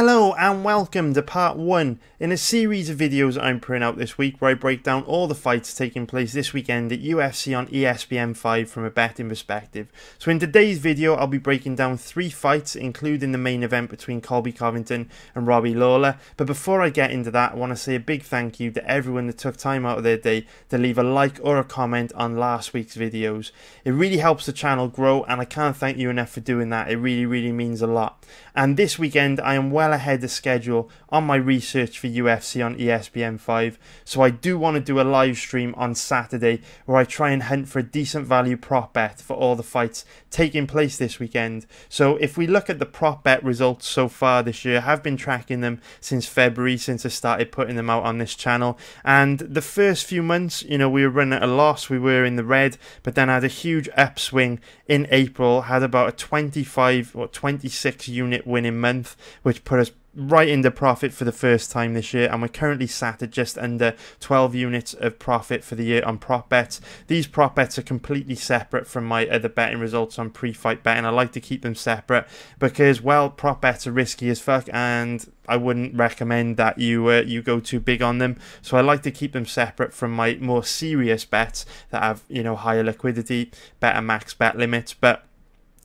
Hello and welcome to part 1 in a series of videos I'm putting out this week where I break down all the fights taking place this weekend at UFC on ESPN 5 from a betting perspective. So in today's video I'll be breaking down 3 fights including the main event between Colby Covington and Lawler. But before I get into that, I want to say a big thank you to everyone that took time out of their day to leave a like or a comment on last week's videos. It really helps the channel grow and I can't thank you enough for doing that. It really means a lot. And this weekend I am well ahead of schedule on my research for UFC on ESPN 5, so I do want to do a live stream on Saturday where I try and hunt for a decent value prop bet for all the fights taking place this weekend. So if we look at the prop bet results so far this year, I have been tracking them since February, since I started putting them out on this channel, and the first few months, you know, we were running at a loss, we were in the red, but then I had a huge upswing in April, had about a 25 or 26 unit winning month, which put us right into profit for the first time this year, and we're currently sat at just under 12 units of profit for the year on prop bets. These prop bets are completely separate from my other betting results on pre-fight betting. I like to keep them separate because, well, prop bets are risky as fuck and I wouldn't recommend that you go too big on them, so I like to keep them separate from my more serious bets that have, you know, higher liquidity, better max bet limits. But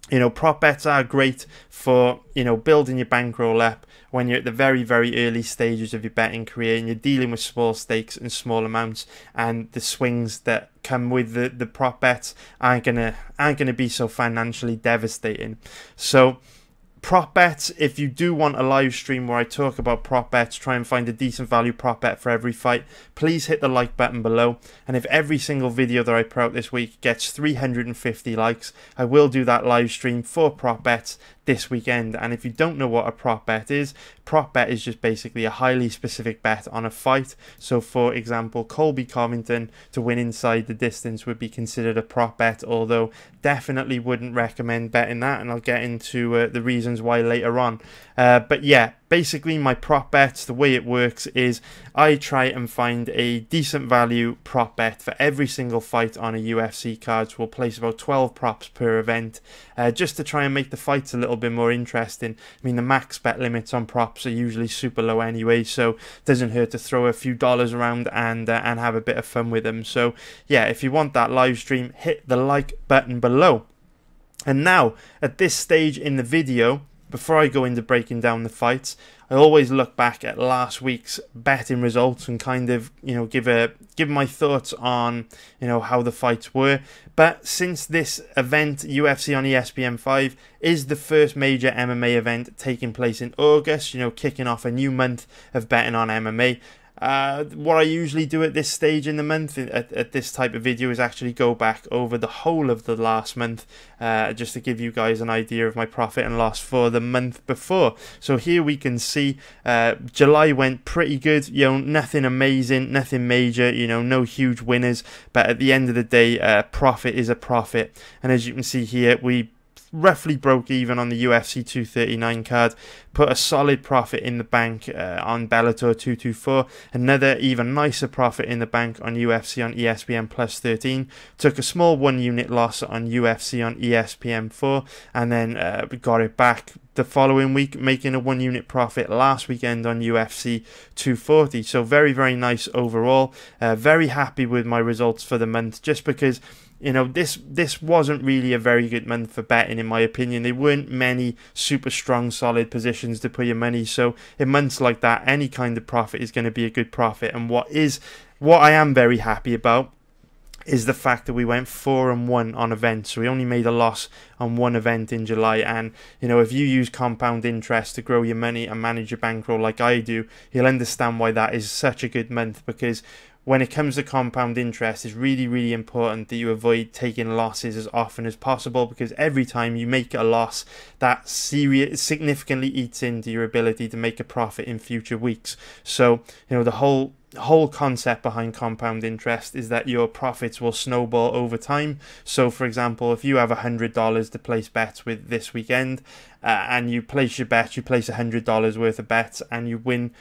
you know, prop bets are great for, you know, building your bankroll up when you're at the very early stages of your betting career and you're dealing with small stakes and small amounts, and the swings that come with the prop bets aren't gonna be so financially devastating. So prop bets, if you do want a live stream where I talk about prop bets, try and find a decent value prop bet for every fight, please hit the like button below. And if every single video that I put out this week gets 350 likes, I will do that live stream for prop bets this weekend. And if you don't know what a prop bet is just basically a highly specific bet on a fight. So for example, Colby Covington to win inside the distance would be considered a prop bet, although definitely wouldn't recommend betting that, and I'll get into the reasons why later on. But yeah, basically my prop bets, the way it works is I try and find a decent value prop bet for every single fight on a UFC card. So we'll place about 12 props per event, just to try and make the fights a little bit more interesting. I mean, the max bet limits on props are usually super low anyway, so it doesn't hurt to throw a few dollars around and have a bit of fun with them. So yeah, if you want that live stream, hit the like button below. And now at this stage in the video, before I go into breaking down the fights, I always look back at last week's betting results and kind of, you know, give my thoughts on, you know, how the fights were. But since this event, UFC on ESPN 5, is the first major MMA event taking place in August, you know, kicking off a new month of betting on MMA. What I usually do at this stage in the month, at this type of video, is actually go back over the whole of the last month, just to give you guys an idea of my profit and loss for the month before. So here we can see July went pretty good, you know, nothing amazing, nothing major, you know, no huge winners, but at the end of the day, profit is a profit. And as you can see here, we roughly broke even on the UFC 239 card, put a solid profit in the bank on Bellator 224, another even nicer profit in the bank on UFC on ESPN plus 13, took a small 1 unit loss on UFC on ESPN 4, and then we got it back the following week, making a 1 unit profit last weekend on UFC 240. So very nice overall. Very happy with my results for the month, just because, you know, this wasn't really a very good month for betting in my opinion. There weren't many super strong solid positions to put your money, so in months like that any kind of profit is going to be a good profit. And what I am very happy about is the fact that we went 4-1 on events. So we only made a loss on 1 event in July. And you know, if you use compound interest to grow your money and manage your bankroll like I do, you'll understand why that is such a good month. Because when it comes to compound interest, it's really important that you avoid taking losses as often as possible, because every time you make a loss, that significantly eats into your ability to make a profit in future weeks. So you know, the whole concept behind compound interest is that your profits will snowball over time. So for example, if you have $100 to place bets with this weekend, and you place your bet, you place $100 worth of bets and you win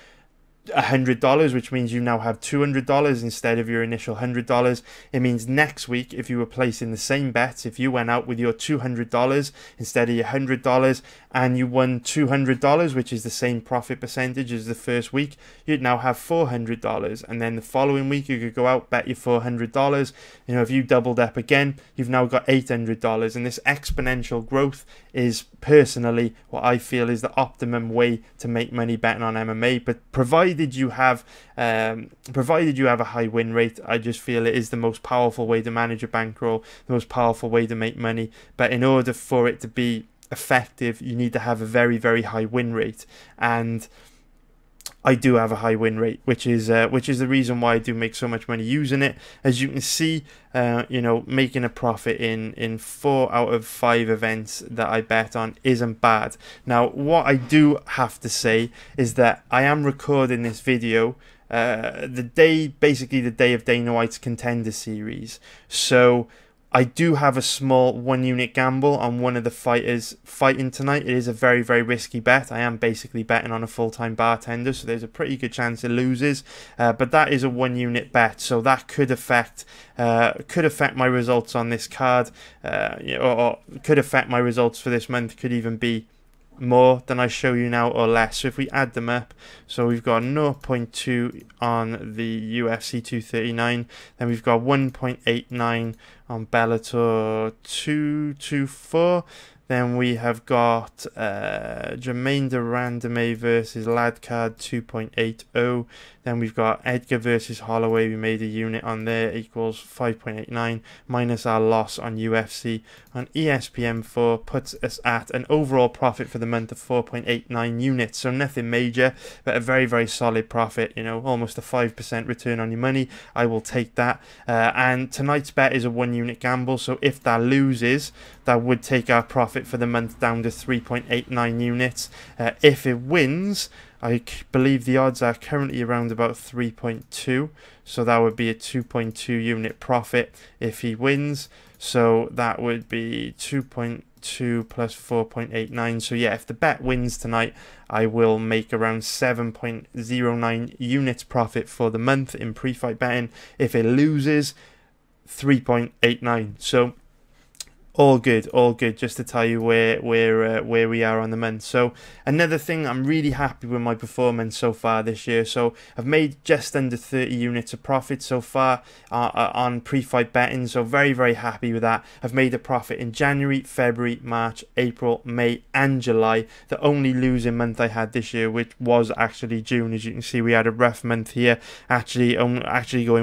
$100, which means you now have $200 instead of your initial $100. It means next week, if you were placing the same bets, if you went out with your $200 instead of your $100 and you won $200, which is the same profit percentage as the first week, you'd now have $400. And then the following week, you could go out, bet your $400. You know, if you doubled up again, you've now got $800. And this exponential growth is personally what I feel is the optimum way to make money betting on MMA. But provided you have a high win rate, I just feel it is the most powerful way to manage a bankroll, the most powerful way to make money. But in order for it to be effective, you need to have a very, very high win rate, and I do have a high win rate, which is the reason why I do make so much money using it. As you can see, you know, making a profit in 4 out of 5 events that I bet on isn't bad. Now, what I do have to say is that I am recording this video basically the day of Dana White's Contender Series, so I do have a small 1-unit gamble on one of the fighters fighting tonight. It is a very, very risky bet. I am basically betting on a full-time bartender, so there's a pretty good chance it loses. But that is a 1-unit bet, so that could affect my results on this card, or could affect my results for this month. Could even be more than I show you now or less. So if we add them up, so we've got 0.2 on the UFC 239, then we've got 1.89 on Bellator 224, then we have got Jermaine Durandame versus Ladcard 2.80. Then we've got Edgar versus Holloway. We made a unit on there, equals 5.89, minus our loss on UFC on ESPN 4 puts us at an overall profit for the month of 4.89 units. So nothing major, but a very, very solid profit. You know, almost a 5% return on your money. I will take that. And tonight's bet is a 1-unit gamble. So if that loses, that would take our profit for the month down to 3.89 units. If it wins, I believe the odds are currently around about 3.2, so that would be a 2.2 unit profit if he wins. So that would be 2.2 plus 4.89. So yeah, if the bet wins tonight, I will make around 7.09 units profit for the month in pre-fight betting. If it loses, 3.89. So all good, just to tell you where we are on the month. So another thing, I'm really happy with my performance so far this year. So I've made just under 30 units of profit so far on pre-fight betting, so very, very happy with that. I've made a profit in January, February, March, April, May and July. The only losing month I had this year, which was actually June. As you can see, we had a rough month here, actually going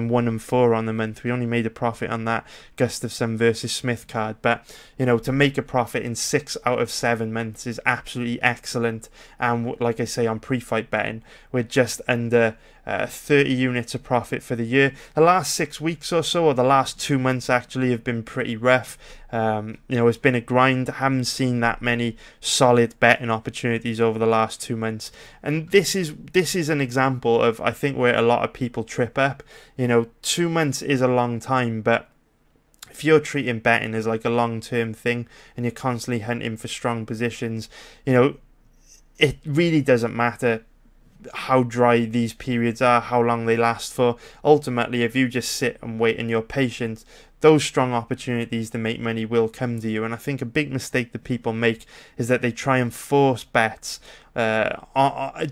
1-4 on the month. We only made a profit on that Gustafsson versus Smith card, but you know, to make a profit in 6 out of 7 months is absolutely excellent. And like I say, on pre-fight betting, we're just under 30 units of profit for the year. The last 6 weeks or so, or the last 2 months actually, have been pretty rough. You know, it's been a grind. I haven't seen that many solid betting opportunities over the last 2 months, and this is an example of, I think, where a lot of people trip up. You know, 2 months is a long time, but if you're treating betting as like a long-term thing and you're constantly hunting for strong positions, you know, it really doesn't matter how dry these periods are, how long they last for. Ultimately, if you just sit and wait and you're patient, those strong opportunities to make money will come to you. And I think a big mistake that people make is that they try and force bets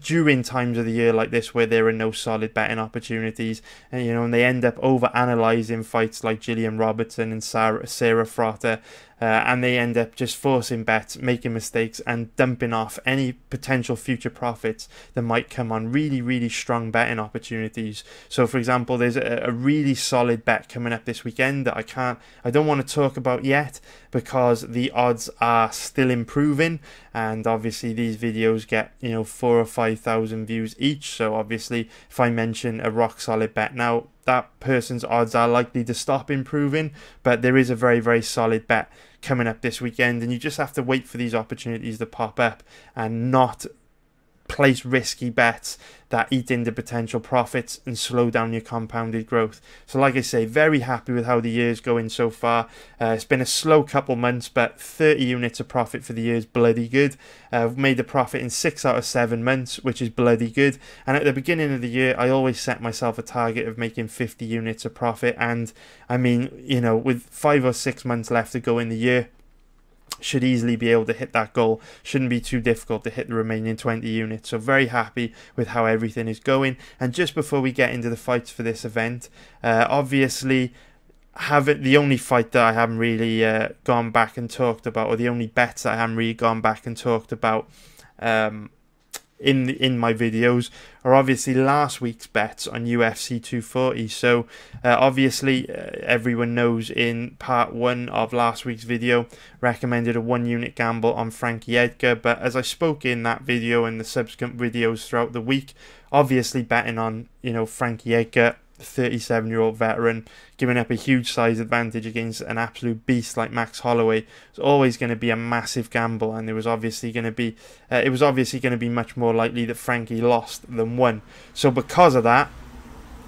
during times of the year like this where there are no solid betting opportunities, and you know, and they end up over analyzing fights like Gillian Robertson and Sarah Frater, and they end up just forcing bets, making mistakes and dumping off any potential future profits that might come on really, really strong betting opportunities. So for example, there's a really solid bet coming up this weekend that I don't want to talk about yet because the odds are still improving, and obviously these videos get, you know, 4,000 or 5,000 views each. So obviously if I mention a rock solid bet now, that person's odds are likely to stop improving. But there is a very, very solid bet coming up this weekend, and you just have to wait for these opportunities to pop up and not place risky bets that eat into potential profits and slow down your compounded growth. So like I say, very happy with how the year's going so far. It's been a slow couple months, but 30 units of profit for the year is bloody good. I've made a profit in 6 out of 7 months, which is bloody good. And at the beginning of the year, I always set myself a target of making 50 units of profit. And I mean, you know, with 5 or 6 months left to go in the year, should easily be able to hit that goal. Shouldn't be too difficult to hit the remaining 20 units. So very happy with how everything is going. And just before we get into the fights for this event, obviously the only fight that I haven't really gone back and talked about, or the only bets that I haven't really gone back and talked about in my videos, are obviously last week's bets on UFC 240. So obviously everyone knows in part 1 of last week's video, recommended a 1 unit gamble on Frankie Edgar, but as I spoke in that video and the subsequent videos throughout the week, obviously betting on, you know, Frankie Edgar, 37-year-old veteran, giving up a huge size advantage against an absolute beast like Max Holloway, was always going to be a massive gamble, and it was obviously going to be much more likely that Frankie lost than won. So because of that,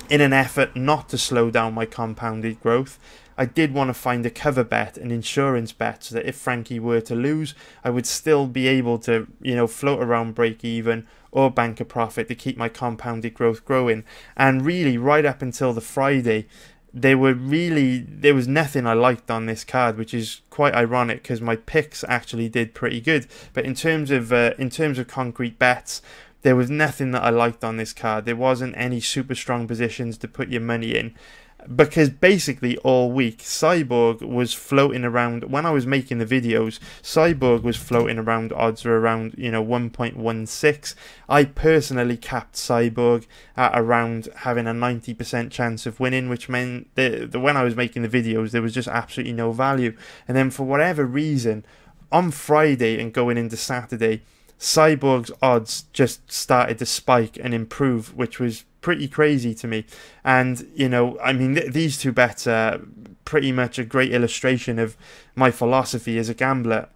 in an effort not to slow down my compounded growth, I did want to find a cover bet, an insurance bet, so that if Frankie were to lose, I would still be able to, you know, float around break even or bank a profit to keep my compounded growth growing. And really, right up until the Friday, there was nothing I liked on this card, which is quite ironic because my picks actually did pretty good. But in terms of concrete bets, there was nothing that I liked on this card. There wasn't any super strong positions to put your money in, because basically all week Cyborg was floating around. When I was making the videos, Cyborg was floating around odds are around, you know, 1.16. I personally capped Cyborg at around having a 90% chance of winning, which meant that when I was making the videos there was just absolutely no value. And then for whatever reason, on Friday and going into Saturday, Cyborg's odds just started to spike and improve, which was pretty crazy to me. And, you know, I mean, these two bets are pretty much a great illustration of my philosophy as a gambler.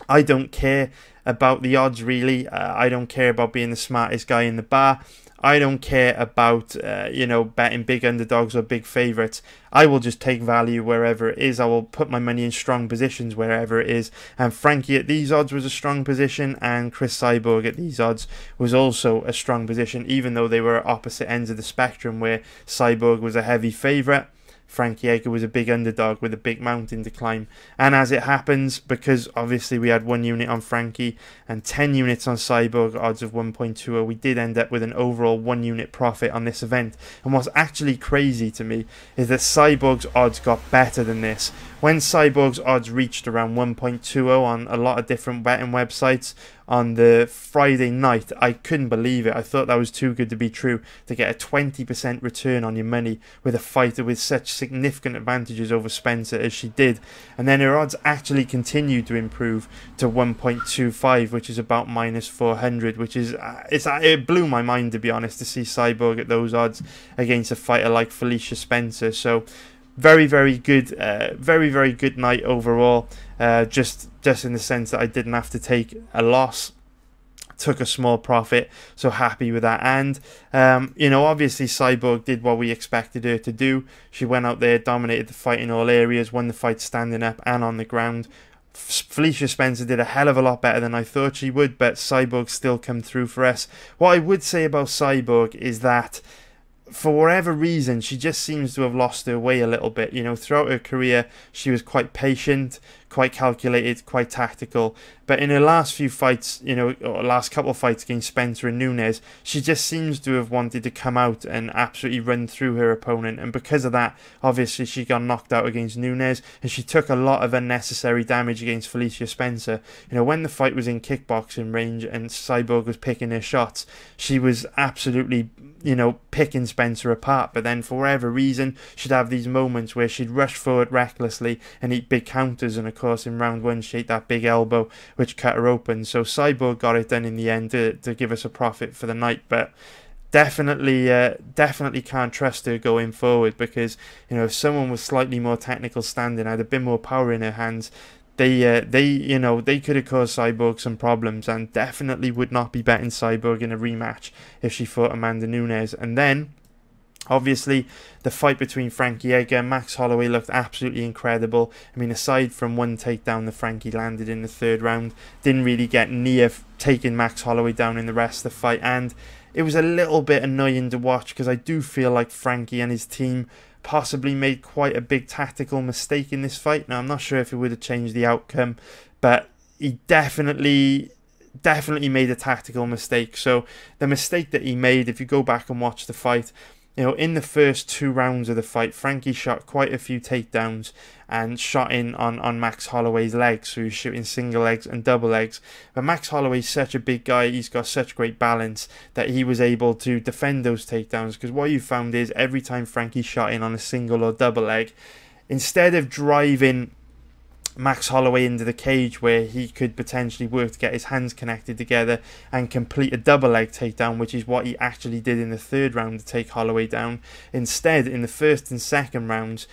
I don't care about the odds, really. I don't care about being the smartest guy in the bar. I don't care about, you know, betting big underdogs or big favourites. I will just take value wherever it is. I will put my money in strong positions wherever it is. And Frankie at these odds was a strong position, and Chris Cyborg at these odds was also a strong position, even though they were opposite ends of the spectrum, where Cyborg was a heavy favourite, Frankie Edgar was a big underdog with a big mountain to climb. And as it happens, because obviously we had 1 unit on Frankie and 10 units on Cyborg, odds of 1.20, we did end up with an overall 1 unit profit on this event. And what's actually crazy to me is that Cyborg's odds got better than this. When Cyborg's odds reached around 1.20 on a lot of different betting websites on the Friday night, I couldn't believe it. I thought that was too good to be true, to get a 20% return on your money with a fighter with such significant advantages over Spencer as she did. And then her odds actually continued to improve to 1.25, which is about minus 400, which is it blew my mind, to be honest, to see Cyborg at those odds against a fighter like Felicia Spencer. So very, very good, very good night overall. Just in the sense that I didn't have to take a loss, took a small profit, so happy with that. And you know, obviously Cyborg did what we expected her to do. She went out there, dominated the fight in all areas, won the fight standing up and on the ground. Felicia Spencer did a hell of a lot better than I thought she would, but Cyborg still come through for us. What I would say about Cyborg is that, for whatever reason, she just seems to have lost her way a little bit. You know, throughout her career, she was quite patient, quite calculated, quite tactical. But in her last few fights, you know, or last couple of fights against Spencer and Nunes, she just seems to have wanted to come out and absolutely run through her opponent. And because of that, obviously, she got knocked out against Nunes, and she took a lot of unnecessary damage against Felicia Spencer. You know, when the fight was in kickboxing range and Cyborg was picking her shots, she was absolutely, you know, picking Spencer apart. But then for whatever reason, she'd have these moments where she'd rush forward recklessly and eat big counters. And of course, in round 1, she ate that big elbow, which cut her open. So Cyborg got it done in the end to give us a profit for the night. But definitely can't trust her going forward, because, you know, if someone was slightly more technical standing, had a bit more power in her hands, they could have caused Cyborg some problems, and definitely would not be betting Cyborg in a rematch if she fought Amanda Nunes. And then, obviously, the fight between Frankie Edgar and Max Holloway looked absolutely incredible. I mean, aside from one takedown that Frankie landed in the third round, didn't really get near taking Max Holloway down in the rest of the fight, and it was a little bit annoying to watch because I do feel like Frankie and his team possibly made quite a big tactical mistake in this fight. Now, I'm not sure if it would have changed the outcome, but he definitely made a tactical mistake. So the mistake that he made, if you go back and watch the fight, in the first 2 rounds of the fight, Frankie shot quite a few takedowns and shot in on Max Holloway's legs, so he was shooting single legs and double legs. But Max Holloway's such a big guy, he's got such great balance that he was able to defend those takedowns, because what you found is every time Frankie shot in on a single or double leg, instead of driving Max Holloway into the cage where he could potentially work to get his hands connected together and complete a double leg takedown, which is what he actually did in the third round to take Holloway down. Instead, in the first and second rounds,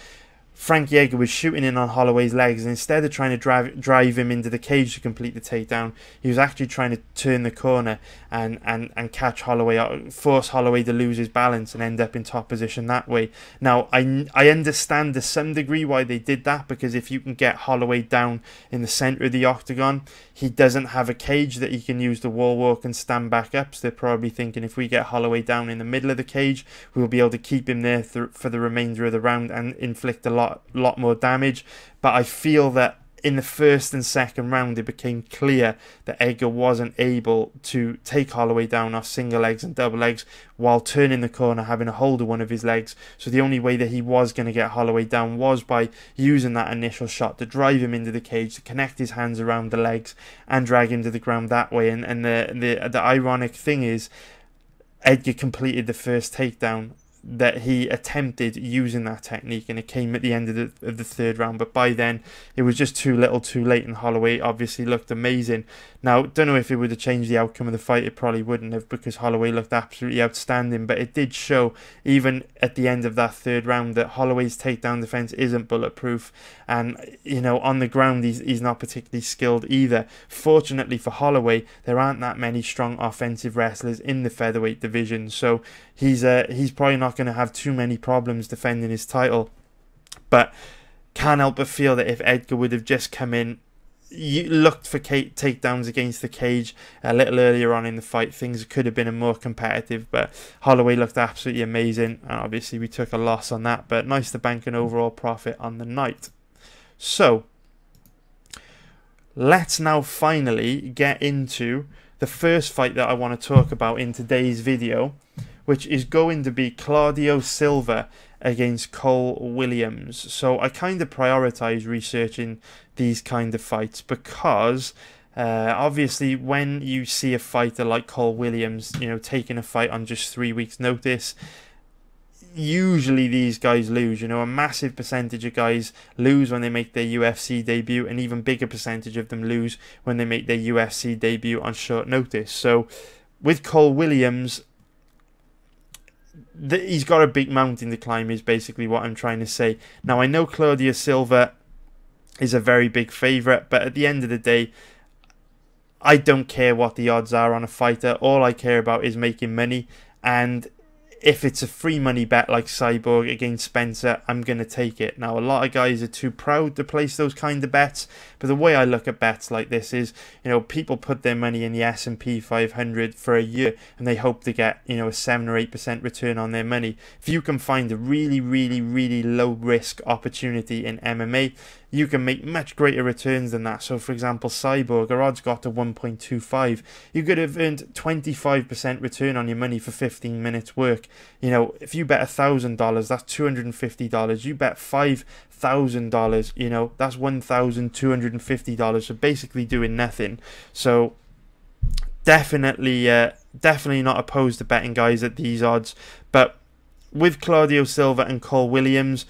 Frankie Edgar was shooting in on Holloway's legs, and instead of trying to drive him into the cage to complete the takedown, he was actually trying to turn the corner and catch Holloway, force Holloway to lose his balance and end up in top position that way. Now, I understand to some degree why they did that, because if you can get Holloway down in the centre of the octagon, he doesn't have a cage that he can use to wall walk and stand back up, so they're probably thinking if we get Holloway down in the middle of the cage, we'll be able to keep him there for the remainder of the round and inflict a lot more damage. But I feel that in the first and second round it became clear that Edgar wasn't able to take Holloway down off single legs and double legs while turning the corner, having a hold of one of his legs. So the only way that he was going to get Holloway down was by using that initial shot to drive him into the cage, to connect his hands around the legs and drag him to the ground that way. And the ironic thing is, Edgar completed the first takedown that he attempted using that technique, and it came at the end of the third round, but by then it was just too little too late, and Holloway obviously looked amazing. Now, don't know if it would have changed the outcome of the fight. It probably wouldn't have, because Holloway looked absolutely outstanding, but it did show even at the end of that third round that Holloway's takedown defense isn't bulletproof, and on the ground he's not particularly skilled either. Fortunately for Holloway, there aren't that many strong offensive wrestlers in the featherweight division, so he's probably not going to have too many problems defending his title. But can't help but feel that if Edgar would have just come in, you looked for takedowns against the cage a little earlier on in the fight, things could have been a more competitive. But Holloway looked absolutely amazing, and obviously we took a loss on that, but nice to bank an overall profit on the night. So let's now finally get into the first fight that I want to talk about in today's video, which is going to be Claudio Silva against Cole Williams. So I kind of prioritize researching these kind of fights because obviously when you see a fighter like Cole Williams, taking a fight on just 3 weeks notice, usually these guys lose. A massive percentage of guys lose when they make their UFC debut, and even bigger percentage of them lose when they make their UFC debut on short notice. So with Cole Williams, he's got a big mountain to climb, is basically what I'm trying to say. Now, I know Claudio Silva is a very big favourite, but at the end of the day, I don't care what the odds are on a fighter. All I care about is making money, and if it's a free money bet like Cyborg against Spencer, I'm going to take it. Now, a lot of guys are too proud to place those kind of bets, but the way I look at bets like this is, people put their money in the S&P 500 for a year and they hope to get, a 7 or 8% return on their money. If you can find a really, really, really low risk opportunity in MMA, you can make much greater returns than that. So, for example, Cyborg, our odds got to 1.25. You could have earned 25% return on your money for 15 minutes work. If you bet $1,000, that's $250. You bet $5,000, that's $1,250. So basically doing nothing. So definitely not opposed to betting guys at these odds. But with Claudio Silva and Cole Williams,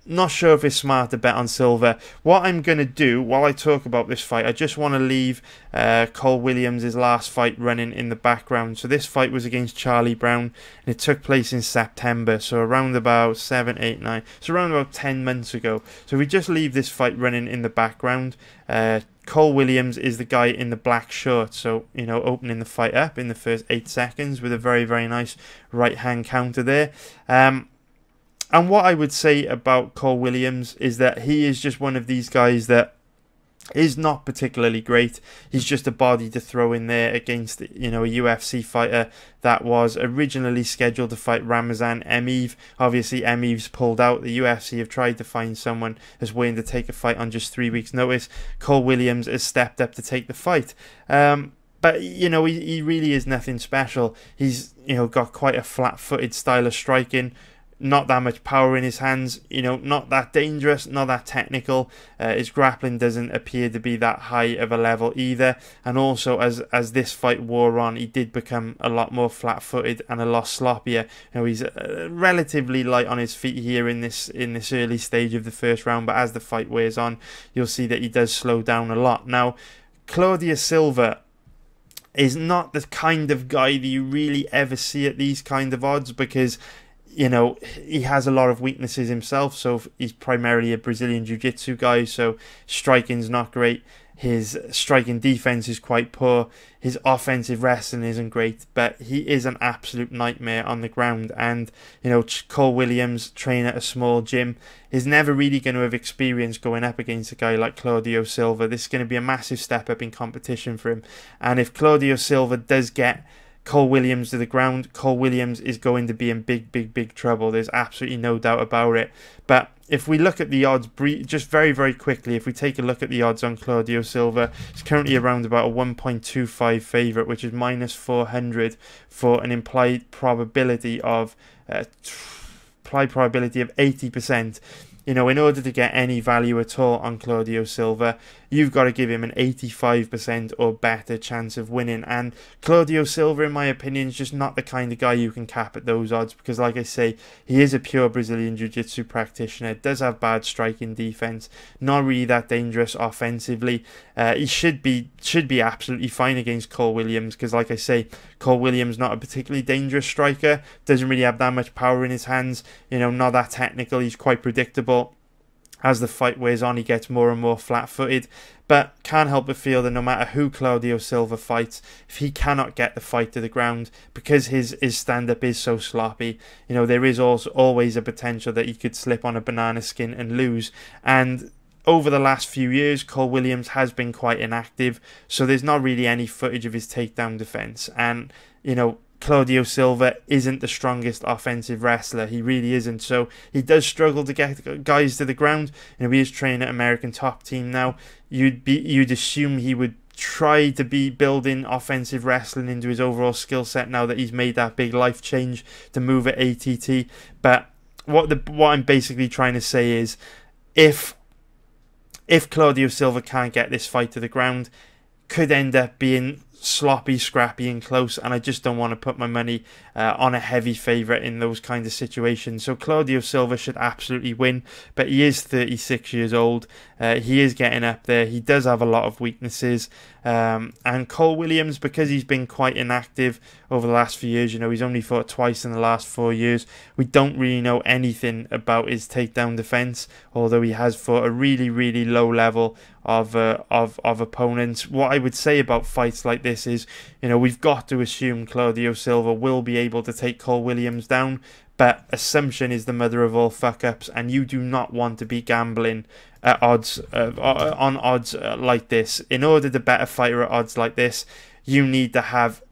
not sure if it's smart to bet on Silva. What I'm going to do while I talk about this fight, I just want to leave Cole Williams' last fight running in the background. So this fight was against Charlie Brown, and it took place in September, so around about 7, 8, 9, so around about 10 months ago. So we just leave this fight running in the background. Cole Williams is the guy in the black shorts, so, you know, opening the fight up in the first 8 seconds with a very, very nice right-hand counter there. And what I would say about Cole Williams is that he is just one of these guys that is not particularly great. He's just a body to throw in there against, you know, a UFC fighter that was originally scheduled to fight Ramazan Emeev. Obviously, Emeev's pulled out. The UFC have tried to find someone that's willing to take a fight on just 3 weeks' notice. Cole Williams has stepped up to take the fight. But, you know, he really is nothing special. He's, you know, got quite a flat-footed style of striking. Not that much power in his hands, you know, not that dangerous, not that technical. His grappling doesn't appear to be that high of a level either. And also, as this fight wore on, he did become a lot more flat-footed and a lot sloppier. You know, he's relatively light on his feet here in this early stage of the first round, but as the fight wears on, you'll see that he does slow down a lot. Now, Claudio Silva is not the kind of guy that you really ever see at these kind of odds, because, you know, he has a lot of weaknesses himself. So he's primarily a Brazilian Jiu-Jitsu guy, so striking's not great. His striking defense is quite poor. His offensive wrestling isn't great, but he is an absolute nightmare on the ground. And, you know, Cole Williams, trained at a small gym, is never really going to have experience going up against a guy like Claudio Silva. This is going to be a massive step up in competition for him. And if Claudio Silva does get Cole Williams to the ground, Cole Williams is going to be in big trouble. There's absolutely no doubt about it. But if we look at the odds, just very, very quickly, if we take a look at the odds on Claudio Silva, it's currently around about a 1.25 favourite, which is minus 400 for an implied probability of 80%. You know, in order to get any value at all on Claudio Silva, you've got to give him an 85% or better chance of winning. And Claudio Silva, in my opinion, is just not the kind of guy you can cap at those odds, because, like I say, he is a pure Brazilian Jiu-Jitsu practitioner, does have bad striking defense, not really that dangerous offensively. He should be absolutely fine against Cole Williams, because, like I say, Cole Williams not a particularly dangerous striker, doesn't really have that much power in his hands, you know, not that technical, he's quite predictable. As the fight wears on, he gets more and more flat-footed, but can't help but feel that no matter who Claudio Silva fights, if he cannot get the fight to the ground, because his stand-up is so sloppy, you know, there is also always a potential that he could slip on a banana skin and lose. And over the last few years, Cole Williams has been quite inactive, so there's not really any footage of his takedown defense. And, you know, Claudio Silva isn't the strongest offensive wrestler. He really isn't. So he does struggle to get guys to the ground. You know, he is training at American Top Team now. You'd assume he would try to be building offensive wrestling into his overall skill set now that he's made that big life change to move at ATT. But what I'm basically trying to say is, if Claudio Silva can't get this fight to the ground, could end up being sloppy, scrappy and close, and I just don't want to put my money on a heavy favourite in those kind of situations. So Claudio Silva should absolutely win, but he is 36 years old. He is getting up there. He does have a lot of weaknesses, and Cole Williams, because he's been quite inactive over the last few years, you know, he's only fought twice in the last 4 years. We don't really know anything about his takedown defense, although he has fought a really low level of opponents. What I would say about fights like this is, you know, we've got to assume Claudio Silva will be able to take Cole Williams down, but assumption is the mother of all fuck-ups, and you do not want to be gambling at odds on odds like this. In order to bet a fighter at odds like this, you need to have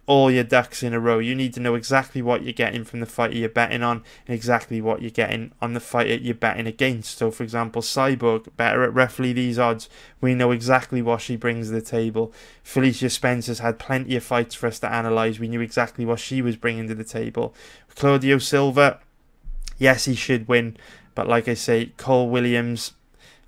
all your ducks in a row. You need to know exactly what you're getting from the fighter you're betting on, and exactly what you're getting on the fighter you're betting against. So, for example, Cyborg, better at roughly these odds. We know exactly what she brings to the table. Felicia Spencer's had plenty of fights for us to analyse. We knew exactly what she was bringing to the table. Claudio Silva, yes, he should win, but like I say, Cole Williams,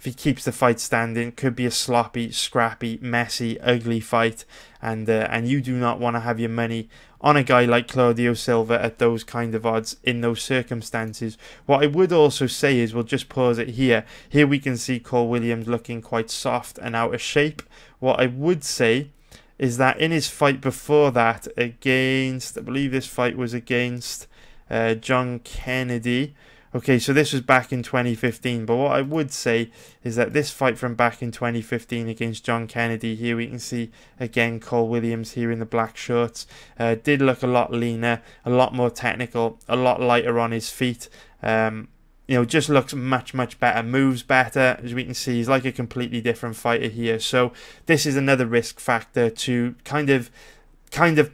if he keeps the fight standing, could be a sloppy, scrappy, messy, ugly fight, and you do not want to have your money on a guy like Claudio Silva at those kind of odds in those circumstances. What I would also say is, we'll just pause it here. Here we can see Cole Williams looking quite soft and out of shape. What I would say is that in his fight before that against, I believe this fight was against John Kennedy. Okay, so this was back in 2015, but what I would say is that this fight from back in 2015 against John Kennedy, here we can see again Cole Williams here in the black shorts, did look a lot leaner, a lot more technical, a lot lighter on his feet. You know, just looks much better, moves better. As we can see, he's like a completely different fighter here. So this is another risk factor to kind of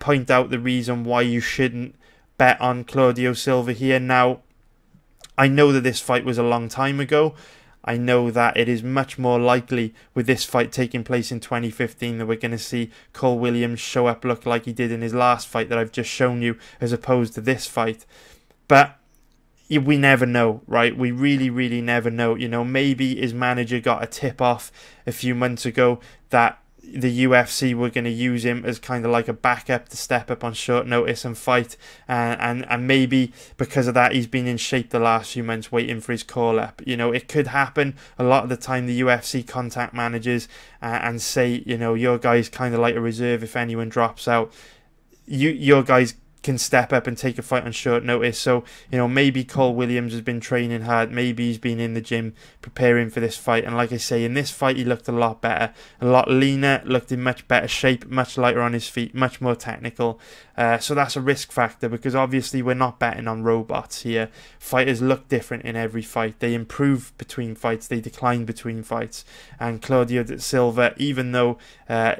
point out the reason why you shouldn't bet on Claudio Silva here. Now, I know that this fight was a long time ago. I know that it is much more likely with this fight taking place in 2015 that we're going to see Cole Williams show up look like he did in his last fight that I've just shown you, as opposed to this fight. But we never know, right? We really never know. You know, maybe his manager got a tip off a few months ago that the UFC were going to use him as kind of like a backup to step up on short notice and fight, and maybe because of that he's been in shape the last few months waiting for his call up. You know, it could happen. A lot of the time the UFC contact managers and say, you know, your guy's kind of like a reserve. If anyone drops out, your guys can step up and take a fight on short notice. So, you know, maybe Cole Williams has been training hard, maybe he's been in the gym preparing for this fight, and like I say, in this fight he looked a lot better, a lot leaner, looked in much better shape, much lighter on his feet, much more technical. So that's a risk factor, because obviously we're not betting on robots here. Fighters look different in every fight. They improve between fights, they decline between fights, and Claudio Silva, even though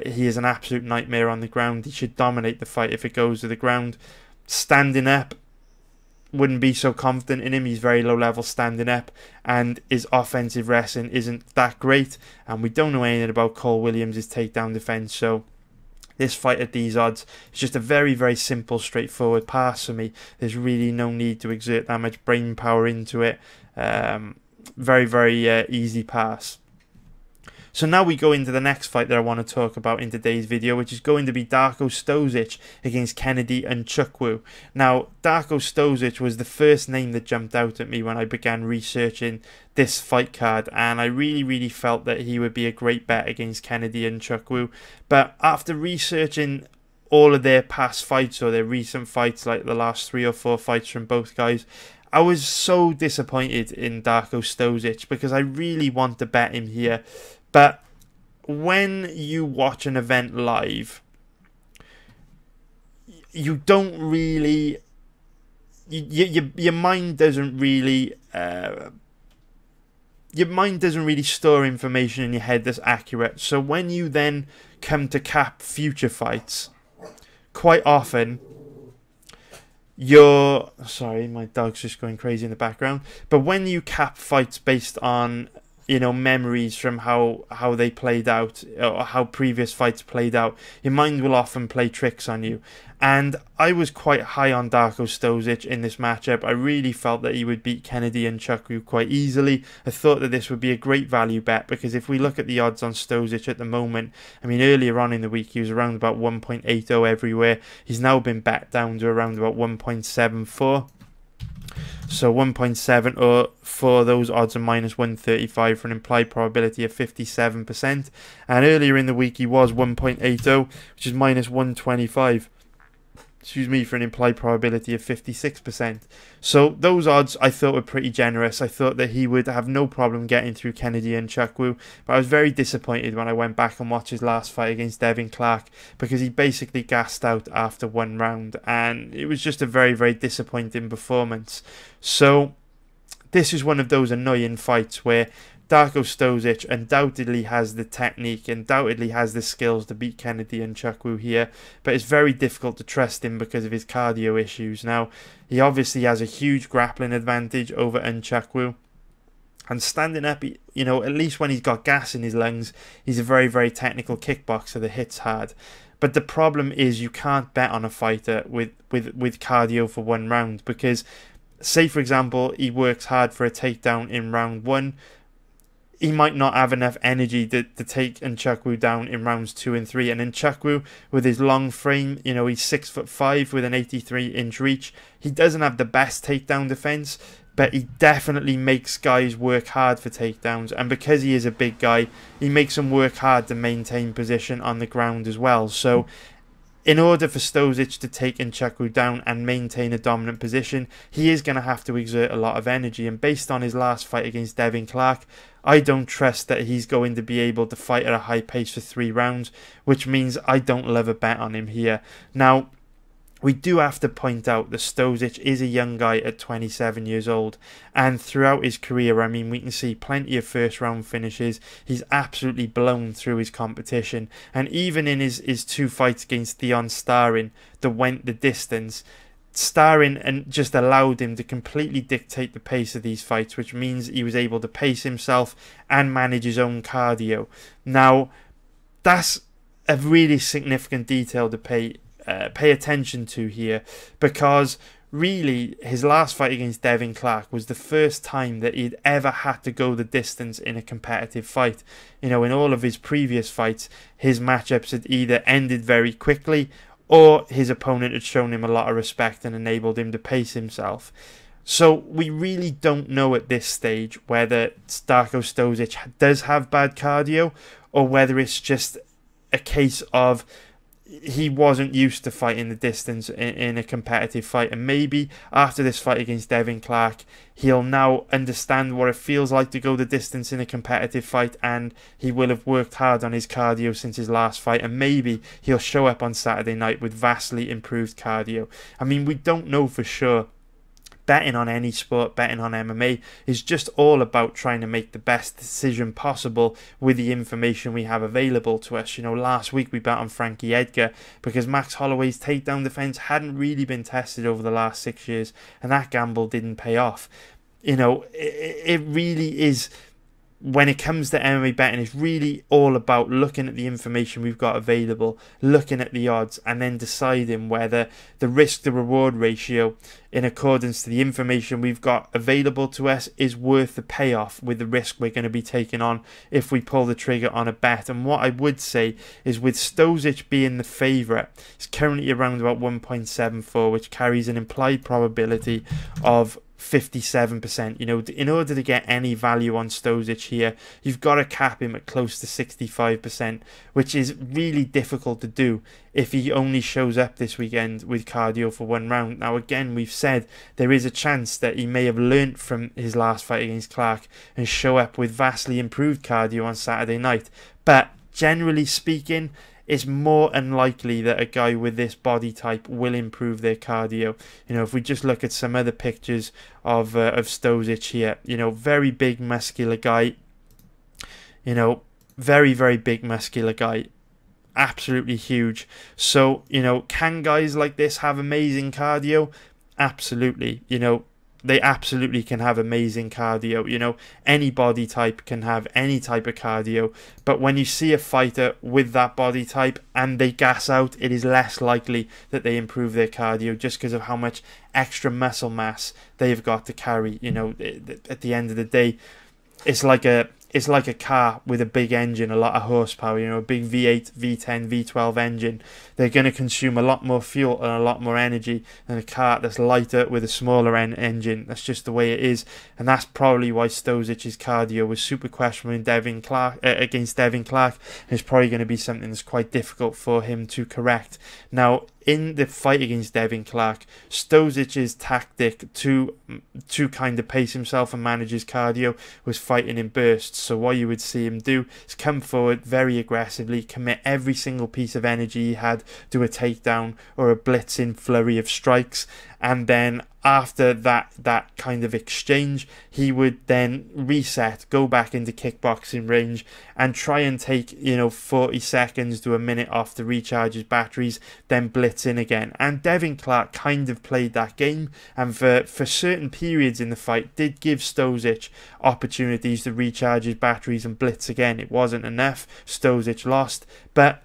he is an absolute nightmare on the ground, he should dominate the fight if it goes to the ground. Standing up, wouldn't be so confident in him. He's very low level standing up, and his offensive wrestling isn't that great, and we don't know anything about Cole Williams' takedown defense. So this fight at these odds is just a very simple, straightforward pass for me. There's really no need to exert that much brain power into it. Very easy pass. So now we go into the next fight that I want to talk about in today's video, which is going to be Darko Stosic against Kennedy Nzechukwu. Now, Darko Stosic was the first name that jumped out at me when I began researching this fight card, and I really felt that he would be a great bet against Kennedy Nzechukwu. But after researching all of their past fights, or their recent fights, like the last 3 or 4 fights from both guys, I was so disappointed in Darko Stosic, because I really want to bet him here. But when you watch an event live, you don't really, your mind doesn't really, store information in your head that's accurate. So when you then come to cap future fights, quite often sorry, my dog's just going crazy in the background. But when you cap fights based on, you know, memories from how they played out, or how previous fights played out, your mind will often play tricks on you. And I was quite high on Darko Stosic in this matchup. I really felt that he would beat Kennedy Nzechukwu quite easily. I thought that this would be a great value bet, because if we look at the odds on Stosic at the moment, I mean, earlier on in the week he was around about 1.80 everywhere. He's now been bet down to around about 1.74. So 1.7 for those odds are minus 135 for an implied probability of 57%. And earlier in the week he was 1.80, which is minus 125. Excuse me, for an implied probability of 56%. So those odds I thought were pretty generous. I thought that he would have no problem getting through Kennedy Nzechukwu, but I was very disappointed when I went back and watched his last fight against Devin Clark, because he basically gassed out after 1 round, and it was just a very disappointing performance. So this is one of those annoying fights where Darko Stosic undoubtedly has the technique, undoubtedly has the skills to beat Kennedy Nzechukwu here, but it's very difficult to trust him because of his cardio issues. Now, he obviously has a huge grappling advantage over Nzechukwu, and standing up, you know, at least when he's got gas in his lungs, he's a very technical kickboxer that hits hard. But the problem is you can't bet on a fighter with cardio for 1 round, because say for example he works hard for a takedown in round 1, he might not have enough energy to take Nzechukwu down in rounds 2 and 3. And Nzechukwu, with his long frame, you know, he's 6'5" with an 83-inch reach. He doesn't have the best takedown defense, but he definitely makes guys work hard for takedowns. And because he is a big guy, he makes them work hard to maintain position on the ground as well. So in order for Stosic to take Nzechukwu down and maintain a dominant position, he is going to have to exert a lot of energy. And based on his last fight against Devin Clark, I don't trust that he's going to be able to fight at a high pace for 3 rounds, which means I don't love a bet on him here. Now, we do have to point out that Stosic is a young guy at 27 years old, and throughout his career, I mean, we can see plenty of first round finishes. He's absolutely blown through his competition, and even in his 2 fights against Dion Starin that went the distance, Starin and just allowed him to completely dictate the pace of these fights, which means he was able to pace himself and manage his own cardio. Now, that's a really significant detail to pay attention to here, because really his last fight against Devin Clark was the first time that he'd ever had to go the distance in a competitive fight. You know, in all of his previous fights, his matchups had either ended very quickly or his opponent had shown him a lot of respect and enabled him to pace himself. So we really don't know at this stage whether Darko Stosic does have bad cardio, or whether it's just a case of he wasn't used to fighting the distance in a competitive fight, and maybe after this fight against Devin Clark, he'll now understand what it feels like to go the distance in a competitive fight, and he will have worked hard on his cardio since his last fight, and maybe he'll show up on Saturday night with vastly improved cardio. I mean, we don't know for sure. Betting on any sport, betting on MMA, is just all about trying to make the best decision possible with the information we have available to us. You know, last week we bet on Frankie Edgar because Max Holloway's takedown defense hadn't really been tested over the last 6 years, and that gamble didn't pay off. You know, it really is, when it comes to MMA betting, it's really all about looking at the information we've got available, looking at the odds, and then deciding whether the risk to reward ratio, in accordance to the information we've got available to us, is worth the payoff with the risk we're going to be taking on if we pull the trigger on a bet. And what I would say is, with Stosic being the favourite, it's currently around about 1.74, which carries an implied probability of 57%. You know, in order to get any value on Stosic here, you've got to cap him at close to 65%, which is really difficult to do if he only shows up this weekend with cardio for 1 round. Now, again, we've said there is a chance that he may have learnt from his last fight against Clark and show up with vastly improved cardio on Saturday night, but generally speaking, it's more unlikely that a guy with this body type will improve their cardio. You know, if we just look at some other pictures of Stosic here, you know, very big muscular guy, you know, very, very big muscular guy, absolutely huge. So, you know, can guys like this have amazing cardio? Absolutely. You know, they absolutely can have amazing cardio. You know, any body type can have any type of cardio, but when you see a fighter with that body type and they gas out, it is less likely that they improve their cardio, just because of how much extra muscle mass they've got to carry. You know, at the end of the day, it's like a car with a big engine, a lot of horsepower, you know, a big V8, V10, V12 engine. They're going to consume a lot more fuel and a lot more energy than a car that's lighter with a smaller engine. That's just the way it is. And that's probably why Stosic's cardio was super questionable in against Devin Clark. And it's probably going to be something that's quite difficult for him to correct. Now, in the fight against Devin Clark, Stosic's tactic to kind of pace himself and manage his cardio was fighting in bursts. So what you would see him do is come forward very aggressively, commit every single piece of energy he had to a takedown or a blitzing flurry of strikes, and then after that kind of exchange, he would then reset, go back into kickboxing range, and try and take, you know, 40 seconds to a minute off to recharge his batteries, then blitz in again. And Devin Clark kind of played that game, and for certain periods in the fight did give Stosic opportunities to recharge his batteries and blitz again. It wasn't enough. Stosic lost, but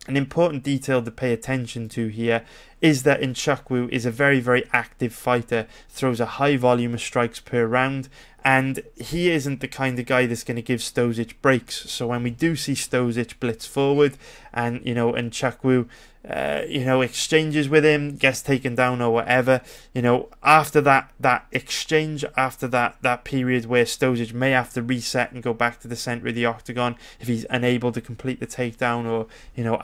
An important detail to pay attention to here is that Nzechukwu is a very, very active fighter, throws a high volume of strikes per round, and he isn't the kind of guy that's going to give Stosic breaks. So when we do see Stosic blitz forward and, Nzechukwu, exchanges with him, gets taken down or whatever, after that exchange, after that period where Stosic may have to reset and go back to the centre of the octagon if he's unable to complete the takedown, or,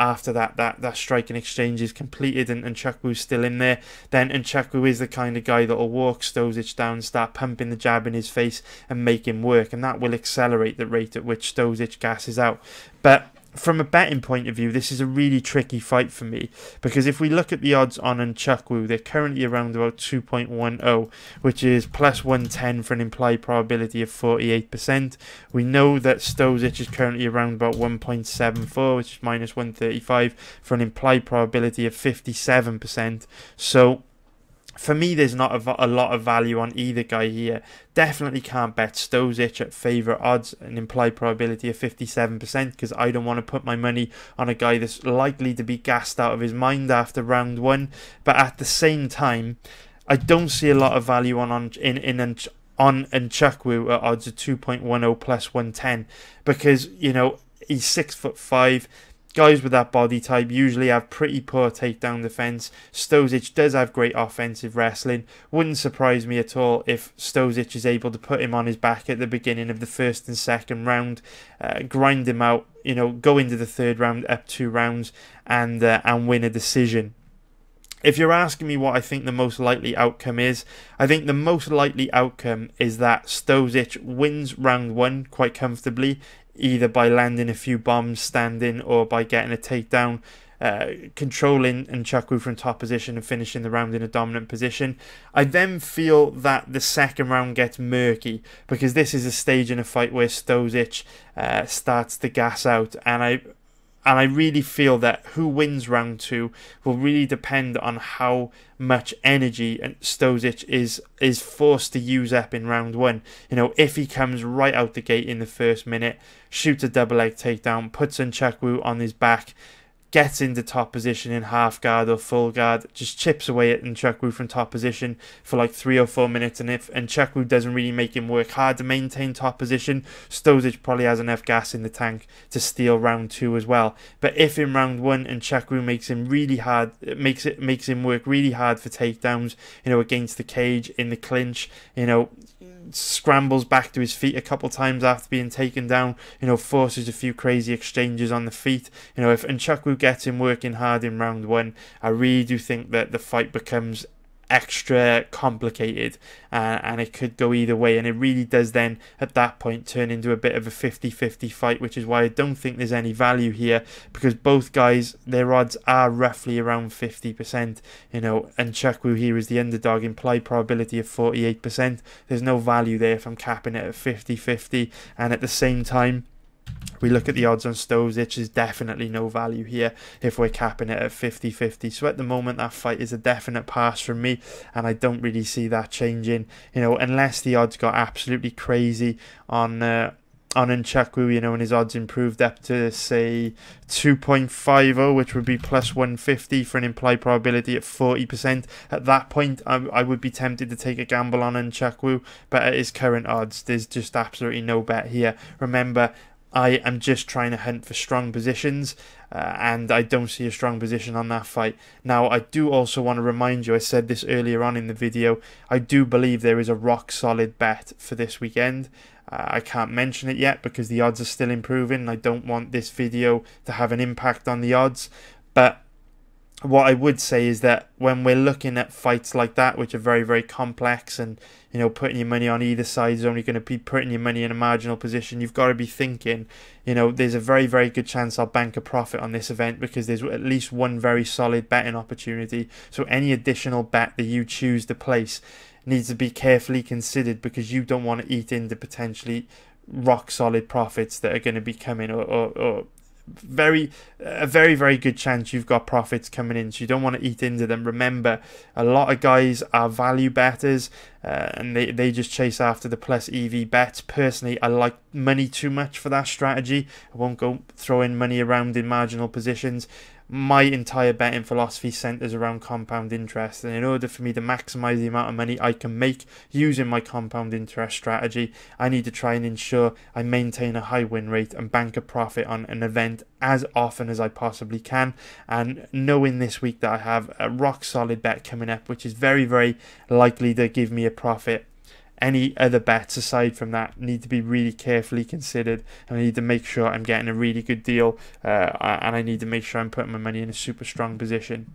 after that striking exchange is completed and Nzechukwu's still in there, then Nzechukwu is the kind of guy that will walk Stosic down, start pumping the jab in his face and make him work, and that will accelerate the rate at which Stosic gasses out. But from a betting point of view, this is a really tricky fight for me, because if we look at the odds on Nzechukwu, they're currently around about 2.10, which is plus 110 for an implied probability of 48%. We know that Stosic is currently around about 1.74, which is minus 135 for an implied probability of 57%. So for me, there's not a lot of value on either guy here. Definitely can't bet Stosic at favourite odds, an implied probability of 57%, because I don't want to put my money on a guy that's likely to be gassed out of his mind after round one. But at the same time, I don't see a lot of value on Nzechukwu at odds of 2.10 plus 110, because, he's 6'5". Guys with that body type usually have pretty poor takedown defense. Stosic does have great offensive wrestling. Wouldn't surprise me at all if Stosic is able to put him on his back at the beginning of the first and second round, grind him out, go into the third round, up 2 rounds, and win a decision. If you're asking me what I think the most likely outcome is, I think the most likely outcome is that Stosic wins round 1 quite comfortably, either by landing a few bombs standing or by getting a takedown, controlling Nzechukwu from top position and finishing the round in a dominant position. I then feel that the second round gets murky, because this is a stage in a fight where Stosic starts to gas out, and I really feel that who wins round 2 will really depend on how much energy Stosic is forced to use up in round 1. If he comes right out the gate in the first minute, shoots a double leg takedown, puts Nzechukwu on his back, gets into top position in half guard or full guard, just chips away at Nzechukwu from top position for like 3 or 4 minutes, and if Nzechukwu doesn't really make him work hard to maintain top position, Stosic probably has enough gas in the tank to steal round 2 as well. But if in round 1 Nzechukwu makes him really hard, makes him work really hard for takedowns, against the cage, in the clinch, scrambles back to his feet a couple times after being taken down, forces a few crazy exchanges on the feet, if Nzechukwu gets him working hard in round 1, I really do think that the fight becomes extra complicated, and it could go either way, and it really does then at that point turn into a bit of a 50-50 fight, which is why I don't think there's any value here, because both guys, their odds are roughly around 50%. Nzechukwu here is the underdog, implied probability of 48%. There's no value there if I'm capping it at 50-50, and at the same time we look at the odds on Stosic, there's definitely no value here if we're capping it at 50-50. So at the moment, that fight is a definite pass from me, and I don't really see that changing, unless the odds got absolutely crazy on Nzechukwu, and his odds improved up to, say, 2.50, which would be plus 150 for an implied probability at 40%. At that point, I would be tempted to take a gamble on Nzechukwu, but at his current odds, there's just absolutely no bet here. Remember, I am just trying to hunt for strong positions, and I don't see a strong position on that fight. Now, I do also want to remind you, I said this earlier on in the video, I do believe there is a rock-solid bet for this weekend. I can't mention it yet because the odds are still improving, and I don't want this video to have an impact on the odds. But what I would say is that when we're looking at fights like that, which are very, very complex, and putting your money on either side is only going to be putting your money in a marginal position, you've got to be thinking, there's a very, very good chance I'll bank a profit on this event because there's at least one very solid betting opportunity. So any additional bet that you choose to place needs to be carefully considered, because you don't want to eat into potentially rock solid profits that are going to be coming, or a very, very good chance you've got profits coming in, so you don't want to eat into them. Remember, a lot of guys are value bettors, and they just chase after the plus EV bets. Personally, I like money too much for that strategy. I won't go throwing money around in marginal positions. my entire betting philosophy centers around compound interest, and in order for me to maximize the amount of money I can make using my compound interest strategy, I need to try and ensure I maintain a high win rate and bank a profit on an event as often as I possibly can. And knowing this week that I have a rock solid bet coming up, which is very, very likely to give me a profit, any other bets aside from that need to be really carefully considered, and I need to make sure I'm getting a really good deal, and I need to make sure I'm putting my money in a super strong position.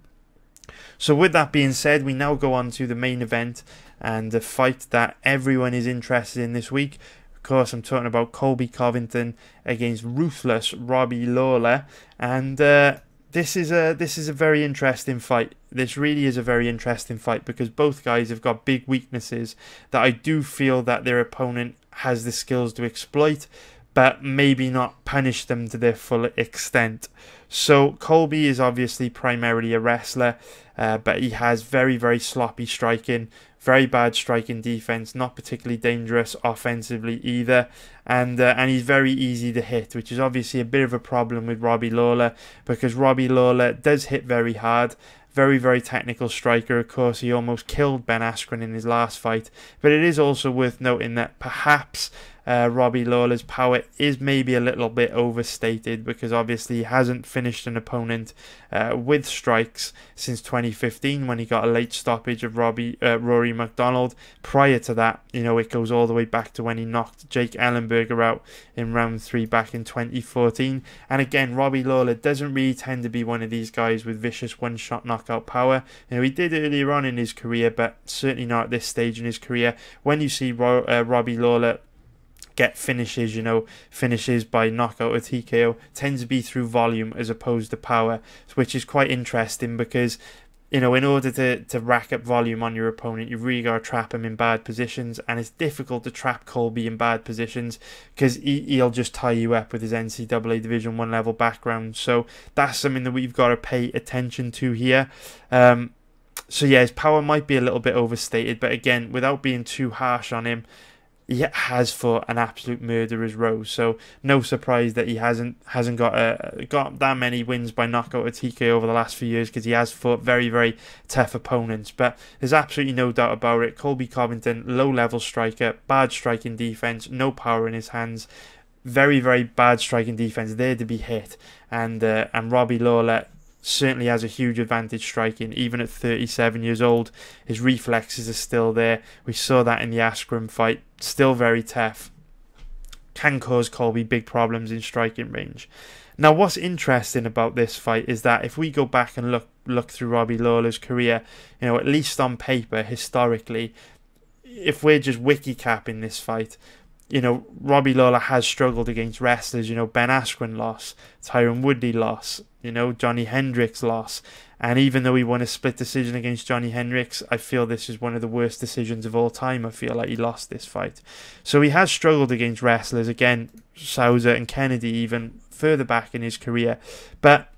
So with that being said, we now go on to the main event and the fight that everyone is interested in this week. Of course, I'm talking about Colby Covington against ruthless Robbie Lawler, and this is a very interesting fight. This really is a very interesting fight because both guys have got big weaknesses that I do feel that their opponent has the skills to exploit, but maybe not punish them to their full extent. So Colby is obviously primarily a wrestler, but he has very, very sloppy striking, very bad striking defense, not particularly dangerous offensively either, and he's very easy to hit, which is obviously a bit of a problem with Robbie Lawler, because Robbie Lawler does hit very hard. Very, very technical striker. Of course, he almost killed Ben Askren in his last fight. But it is also worth noting that perhaps Robbie Lawler's power is maybe a little bit overstated, because obviously he hasn't finished an opponent with strikes since 2015 when he got a late stoppage of Rory McDonald. Prior to that, it goes all the way back to when he knocked Jake Ellenberger out in round 3 back in 2014. And again, Robbie Lawler doesn't really tend to be one of these guys with vicious one-shot knockout power. He did earlier on in his career, but certainly not at this stage in his career. When you see Robbie Lawler get finishes, finishes by knockout or TKO, tends to be through volume as opposed to power, which is quite interesting because, in order to rack up volume on your opponent, you've really got to trap him in bad positions, and it's difficult to trap Colby in bad positions because he'll just tie you up with his NCAA Division 1 level background. So that's something that we've got to pay attention to here. So yeah, his power might be a little bit overstated, but again, without being too harsh on him, he has fought an absolute murderer's row, so no surprise that he hasn't got that many wins by knockout or TKO over the last few years, because he has fought very, very tough opponents. But there's absolutely no doubt about it. Colby Covington, low-level striker, bad striking defense, no power in his hands, very, very bad striking defense, there to be hit, and Robbie Lawler certainly has a huge advantage striking. Even at 37 years old, his reflexes are still there. We saw that in the Askren fight. Still very tough. Can cause Colby big problems in striking range. Now, what's interesting about this fight is that if we go back and look through Robbie Lawler's career, at least on paper, historically, if we're just wiki capping this fight, Robbie Lawler has struggled against wrestlers. Ben Askren loss, Tyron Woodley loss, Johnny Hendricks loss. And even though he won a split decision against Johnny Hendricks, I feel this is one of the worst decisions of all time. I feel like he lost this fight. So he has struggled against wrestlers, again, Souza and Kennedy, even further back in his career. But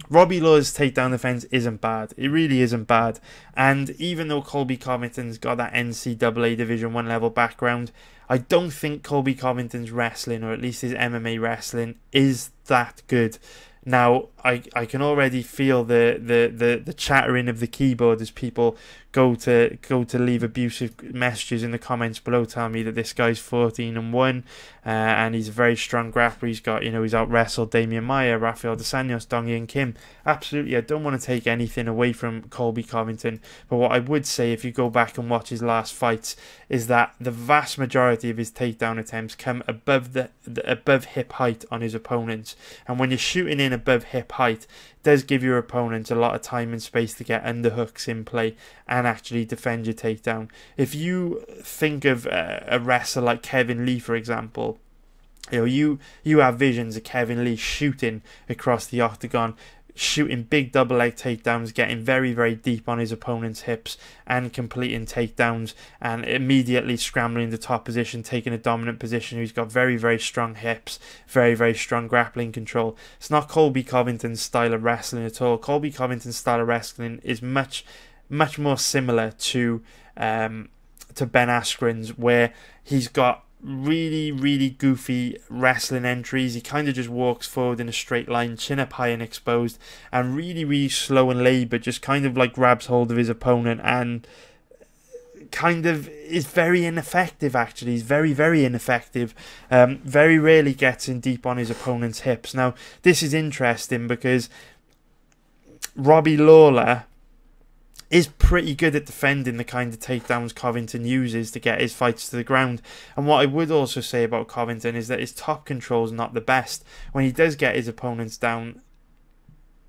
Robbie Lawler's takedown defense isn't bad. It really isn't bad. And even though Colby Covington's got that NCAA Division 1 level background, I don't think Colby Covington's wrestling, or at least his MMA wrestling, is that good. Now, I can already feel the chattering of the keyboard as people go to leave abusive messages in the comments below, telling me that this guy's 14-1, and he's a very strong grappler. He's got, he's out wrestled Damian Maia, Rafael dos Anjos, Dong Yin Kim. Absolutely, I don't want to take anything away from Colby Covington, but what I would say, if you go back and watch his last fights, is that the vast majority of his takedown attempts come above the above hip height on his opponents, and when you're shooting in above hip height, it does give your opponent a lot of time and space to get underhooks in play and actually defend your takedown. If you think of a wrestler like Kevin Lee, for example, you have visions of Kevin Lee shooting across the octagon, shooting big double leg takedowns, getting very, very deep on his opponent's hips and completing takedowns, and immediately scrambling to top position, taking a dominant position. He's got very, very strong hips, very, very strong grappling control. It's not Colby Covington's style of wrestling at all. Colby Covington's style of wrestling is much more similar to Ben Askren's, where he's got really goofy wrestling entries. He kind of just walks forward in a straight line, chin up high and exposed, and really slow and laboured, just kind of like grabs hold of his opponent and kind of is very ineffective. Actually, he's very ineffective. Very rarely gets in deep on his opponent's hips. Now this is interesting because Robbie Lawler is pretty good at defending the kind of takedowns Covington uses to get his fights to the ground. And what I would also say about Covington is that his top control is not the best. When he does get his opponents down,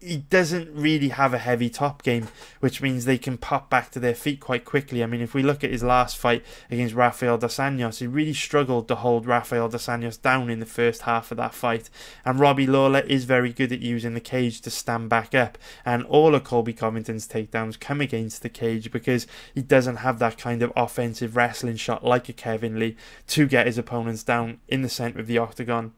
he doesn't really have a heavy top game, which means they can pop back to their feet quite quickly. I mean, if we look at his last fight against Rafael dos Anjos, he really struggled to hold Rafael dos Anjos down in the first half of that fight. And Robbie Lawler is very good at using the cage to stand back up. And all of Colby Covington's takedowns come against the cage because he doesn't have that kind of offensive wrestling shot like a Kevin Lee to get his opponents down in the centre of the octagon.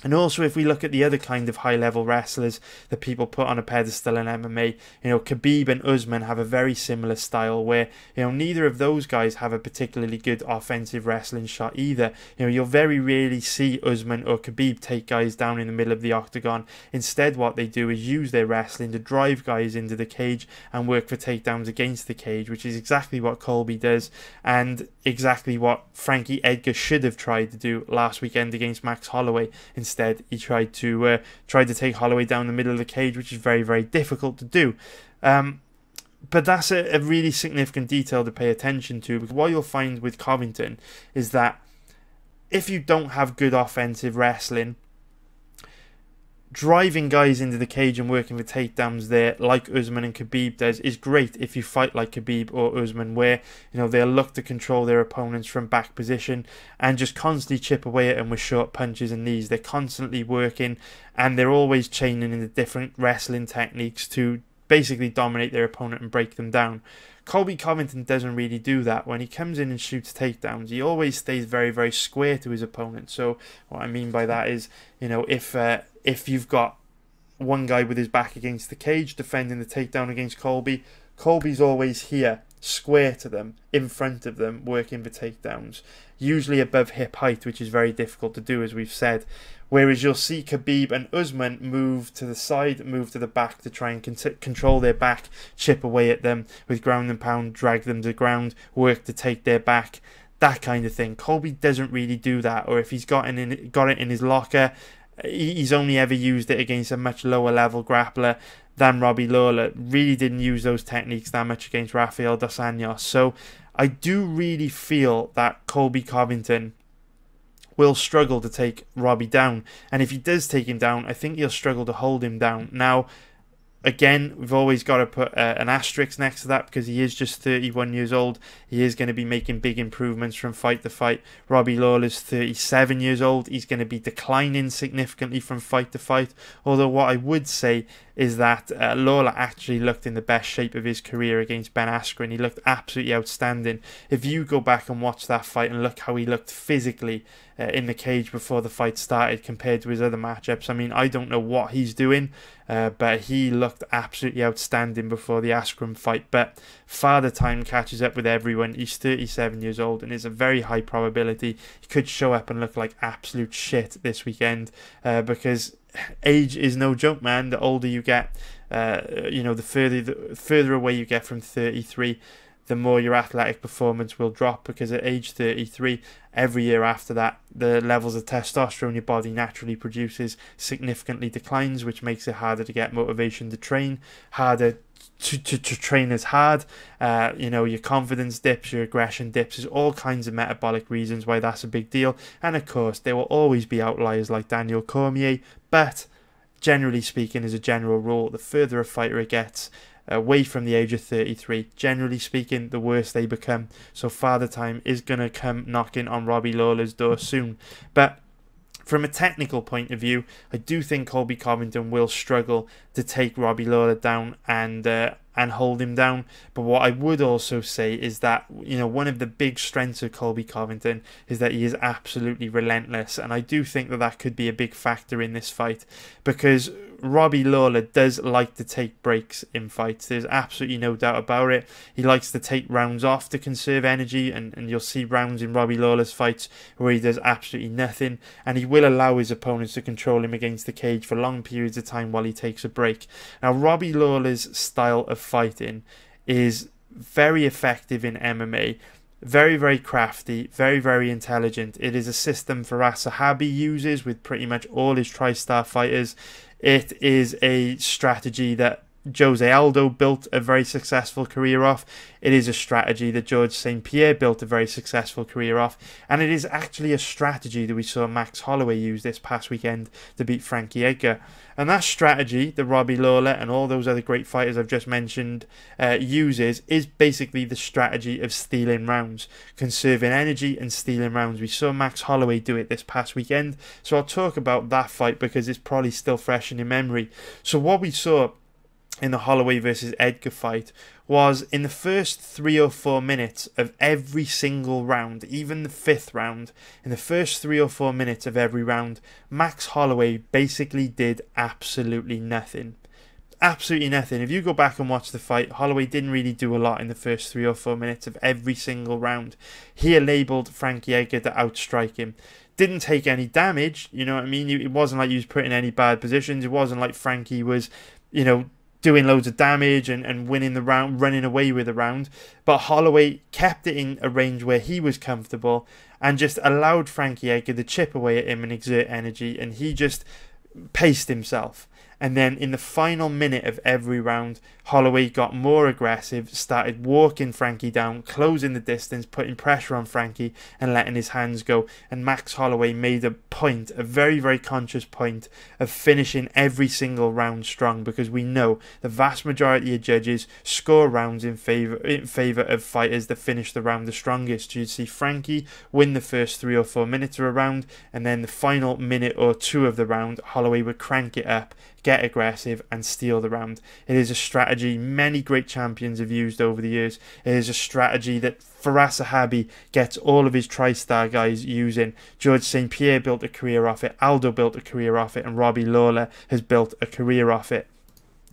And also, if we look at the other kind of high-level wrestlers that people put on a pedestal in MMA, you know, Khabib and Usman have a very similar style where, you know, neither of those guys have a particularly good offensive wrestling shot either. You know, you'll very rarely see Usman or Khabib take guys down in the middle of the octagon. Instead, what they do is use their wrestling to drive guys into the cage and work for takedowns against the cage, which is exactly what Colby does and exactly what Frankie Edgar should have tried to do last weekend against Max Holloway. Instead, he tried to take Holloway down the middle of the cage, which is very difficult to do. But that's a really significant detail to pay attention to, because what you'll find with Covington is that if you don't have good offensive wrestling, driving guys into the cage and working for takedowns there, like Usman and Khabib does, is great if you fight like Khabib or Usman, where, you know, they'll look to control their opponents from back position and just constantly chip away at them with short punches and knees. They're constantly working and they're always chaining into different wrestling techniques to basically dominate their opponent and break them down. Colby Covington doesn't really do that. When he comes in and shoots takedowns, he always stays very square to his opponent. So what I mean by that is, you know, if you've got one guy with his back against the cage defending the takedown against Colby, Colby's always here, square to them, in front of them, working for takedowns, usually above hip height, which is very difficult to do, as we've said. Whereas you'll see Khabib and Usman move to the side, move to the back to try and control their back, chip away at them with ground and pound, drag them to the ground, work to take their back, that kind of thing. Colby doesn't really do that, or if he's got it in his locker, he's only ever used it against a much lower level grappler than Robbie Lawler. Really didn't use those techniques that much against Rafael dos Anjos. So I do really feel that Colby Covington will struggle to take Robbie down. And if he does take him down, I think he'll struggle to hold him down. Now, again, we've always got to put an asterisk next to that because he is just 31 years old. He is going to be making big improvements from fight to fight. Robbie Lawler's 37 years old. He's going to be declining significantly from fight to fight. Although what I would say is that Lawler actually looked in the best shape of his career against Ben Askren. He looked absolutely outstanding. If you go back and watch that fight and look how he looked physically in the cage before the fight started compared to his other matchups, I mean, I don't know what he's doing, but he looked absolutely outstanding before the Askren fight. But Father Time catches up with everyone. He's 37 years old and it's a very high probability he could show up and look like absolute shit this weekend, because age is no joke, man. The older you get, you know, the further away you get from 33, the more your athletic performance will drop, because at age 33, every year after that, the levels of testosterone your body naturally produces significantly declines, which makes it harder to get motivation to train, harder to train as hard. You know, your confidence dips, your aggression dips. There's all kinds of metabolic reasons why that's a big deal. And of course, there will always be outliers like Daniel Cormier, but generally speaking, as a general rule, the further a fighter gets away from the age of 33, generally speaking, the worse they become. So Father Time is going to come knocking on Robbie Lawler's door soon. But from a technical point of view, I do think Colby Covington will struggle to take Robbie Lawler down, and and hold him down. But what I would also say is that, you know, one of the big strengths of Colby Covington is that he is absolutely relentless, and I do think that that could be a big factor in this fight, because Robbie Lawler does like to take breaks in fights. There's absolutely no doubt about it. He likes to take rounds off to conserve energy, and you'll see rounds in Robbie Lawler's fights where he does absolutely nothing, and he will allow his opponents to control him against the cage for long periods of time while he takes a break. Now, Robbie Lawler's style of fighting is very effective in MMA. Very, very crafty, very, very intelligent. It is a system Firas Zahabi uses with pretty much all his tri-star fighters. It is a strategy that Jose Aldo built a very successful career off. It is a strategy that George St. Pierre built a very successful career off. And it is actually a strategy that we saw Max Holloway use this past weekend to beat Frankie Edgar. And that strategy that Robbie Lawler and all those other great fighters I've just mentioned uses is basically the strategy of stealing rounds, conserving energy and stealing rounds. We saw Max Holloway do it this past weekend. So I'll talk about that fight because it's probably still fresh in your memory. So what we saw in the Holloway versus Edgar fight was in the first 3 or 4 minutes of every single round, even the 5th round, in the first 3 or 4 minutes of every round, Max Holloway basically did absolutely nothing. Absolutely nothing. If you go back and watch the fight, Holloway didn't really do a lot in the first 3 or 4 minutes of every single round. He enabled Frankie Edgar to outstrike him. Didn't take any damage, you know what I mean? It wasn't like he was put in any bad positions. It wasn't like Frankie was, you know, doing loads of damage and winning the round, running away with the round. But Holloway kept it in a range where he was comfortable and just allowed Frankie Edgar to chip away at him and exert energy, and he just paced himself. And then in the final minute of every round, Holloway got more aggressive, started walking Frankie down, closing the distance, putting pressure on Frankie and letting his hands go. And Max Holloway made a point, a very, very conscious point, of finishing every single round strong, because we know the vast majority of judges score rounds in favour of fighters that finish the round the strongest. You'd see Frankie win the first 3 or 4 minutes of a round, and then the final minute or two of the round, Holloway would crank it up, get aggressive and steal the round. It is a strategy many great champions have used over the years. It is a strategy that Firas Zahabi gets all of his tri-star guys using. George St. Pierre built a career off it, Aldo built a career off it, and Robbie Lawler has built a career off it.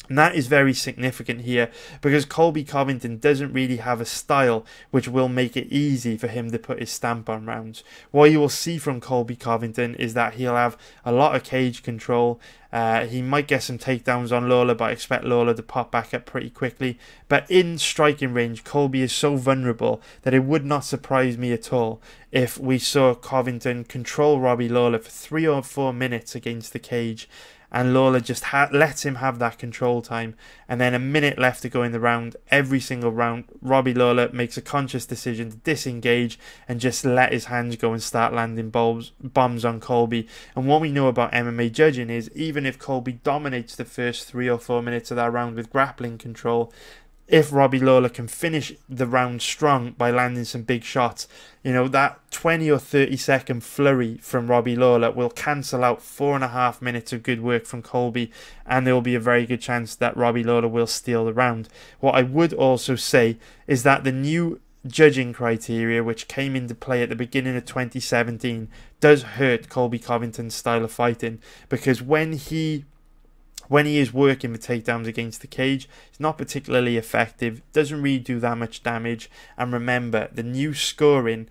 And that is very significant here, because Colby Covington doesn't really have a style which will make it easy for him to put his stamp on rounds. What you will see from Colby Covington is that he'll have a lot of cage control. He might get some takedowns on Lawler, but I expect Lawler to pop back up pretty quickly. But in striking range, Colby is so vulnerable that it would not surprise me at all if we saw Covington control Robbie Lawler for 3 or 4 minutes against the cage, and Lawler just lets him have that control time, and then a minute left to go in the round. Every single round, Robbie Lawler makes a conscious decision to disengage and just let his hands go and start landing bombs on Colby. And what we know about MMA judging is, even if Colby dominates the first 3 or 4 minutes of that round with grappling control, if Robbie Lawler can finish the round strong by landing some big shots, you know, that 20 or 30 second flurry from Robbie Lawler will cancel out 4.5 minutes of good work from Colby, and there will be a very good chance that Robbie Lawler will steal the round. What I would also say is that the new judging criteria, which came into play at the beginning of 2017, does hurt Colby Covington's style of fighting, because when he is working the takedowns against the cage, it's not particularly effective, doesn't really do that much damage. And remember, the new scoring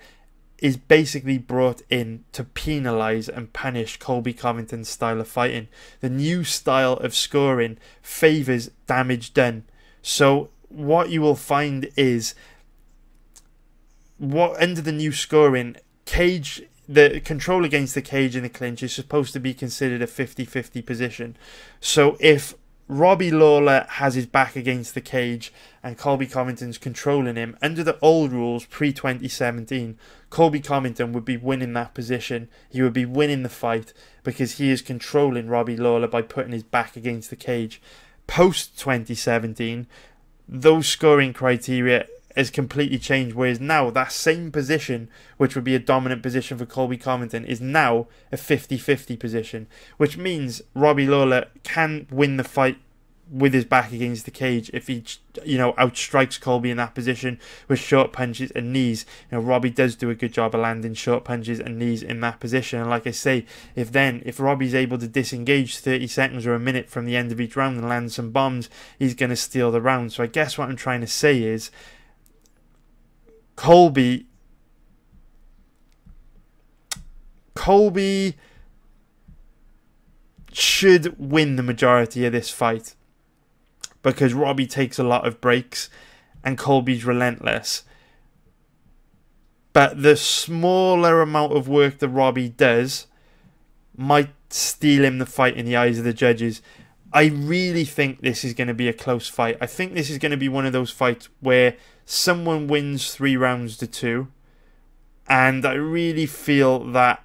is basically brought in to penalise and punish Colby Covington's style of fighting. The new style of scoring favours damage done. So what you will find is, under the new scoring, the control against the cage in the clinch is supposed to be considered a 50-50 position. So if Robbie Lawler has his back against the cage and Colby Covington's controlling him, under the old rules pre-2017, Colby Covington would be winning that position. He would be winning the fight because he is controlling Robbie Lawler by putting his back against the cage. Post-2017, those scoring criteria has completely changed, whereas now that same position, which would be a dominant position for Colby Covington, is now a 50-50 position, which means Robbie Lawler can win the fight with his back against the cage, if he, outstrikes Colby in that position with short punches and knees. Robbie does do a good job of landing short punches and knees in that position. And like I say, if Robbie's able to disengage 30 seconds or a minute from the end of each round and land some bombs, he's going to steal the round. So I guess what I'm trying to say is Colby should win the majority of this fight because Robbie takes a lot of breaks and Colby's relentless. But the smaller amount of work that Robbie does might steal him the fight in the eyes of the judges. I really think this is going to be a close fight. I think this is going to be one of those fights where someone wins 3-2. And I really feel that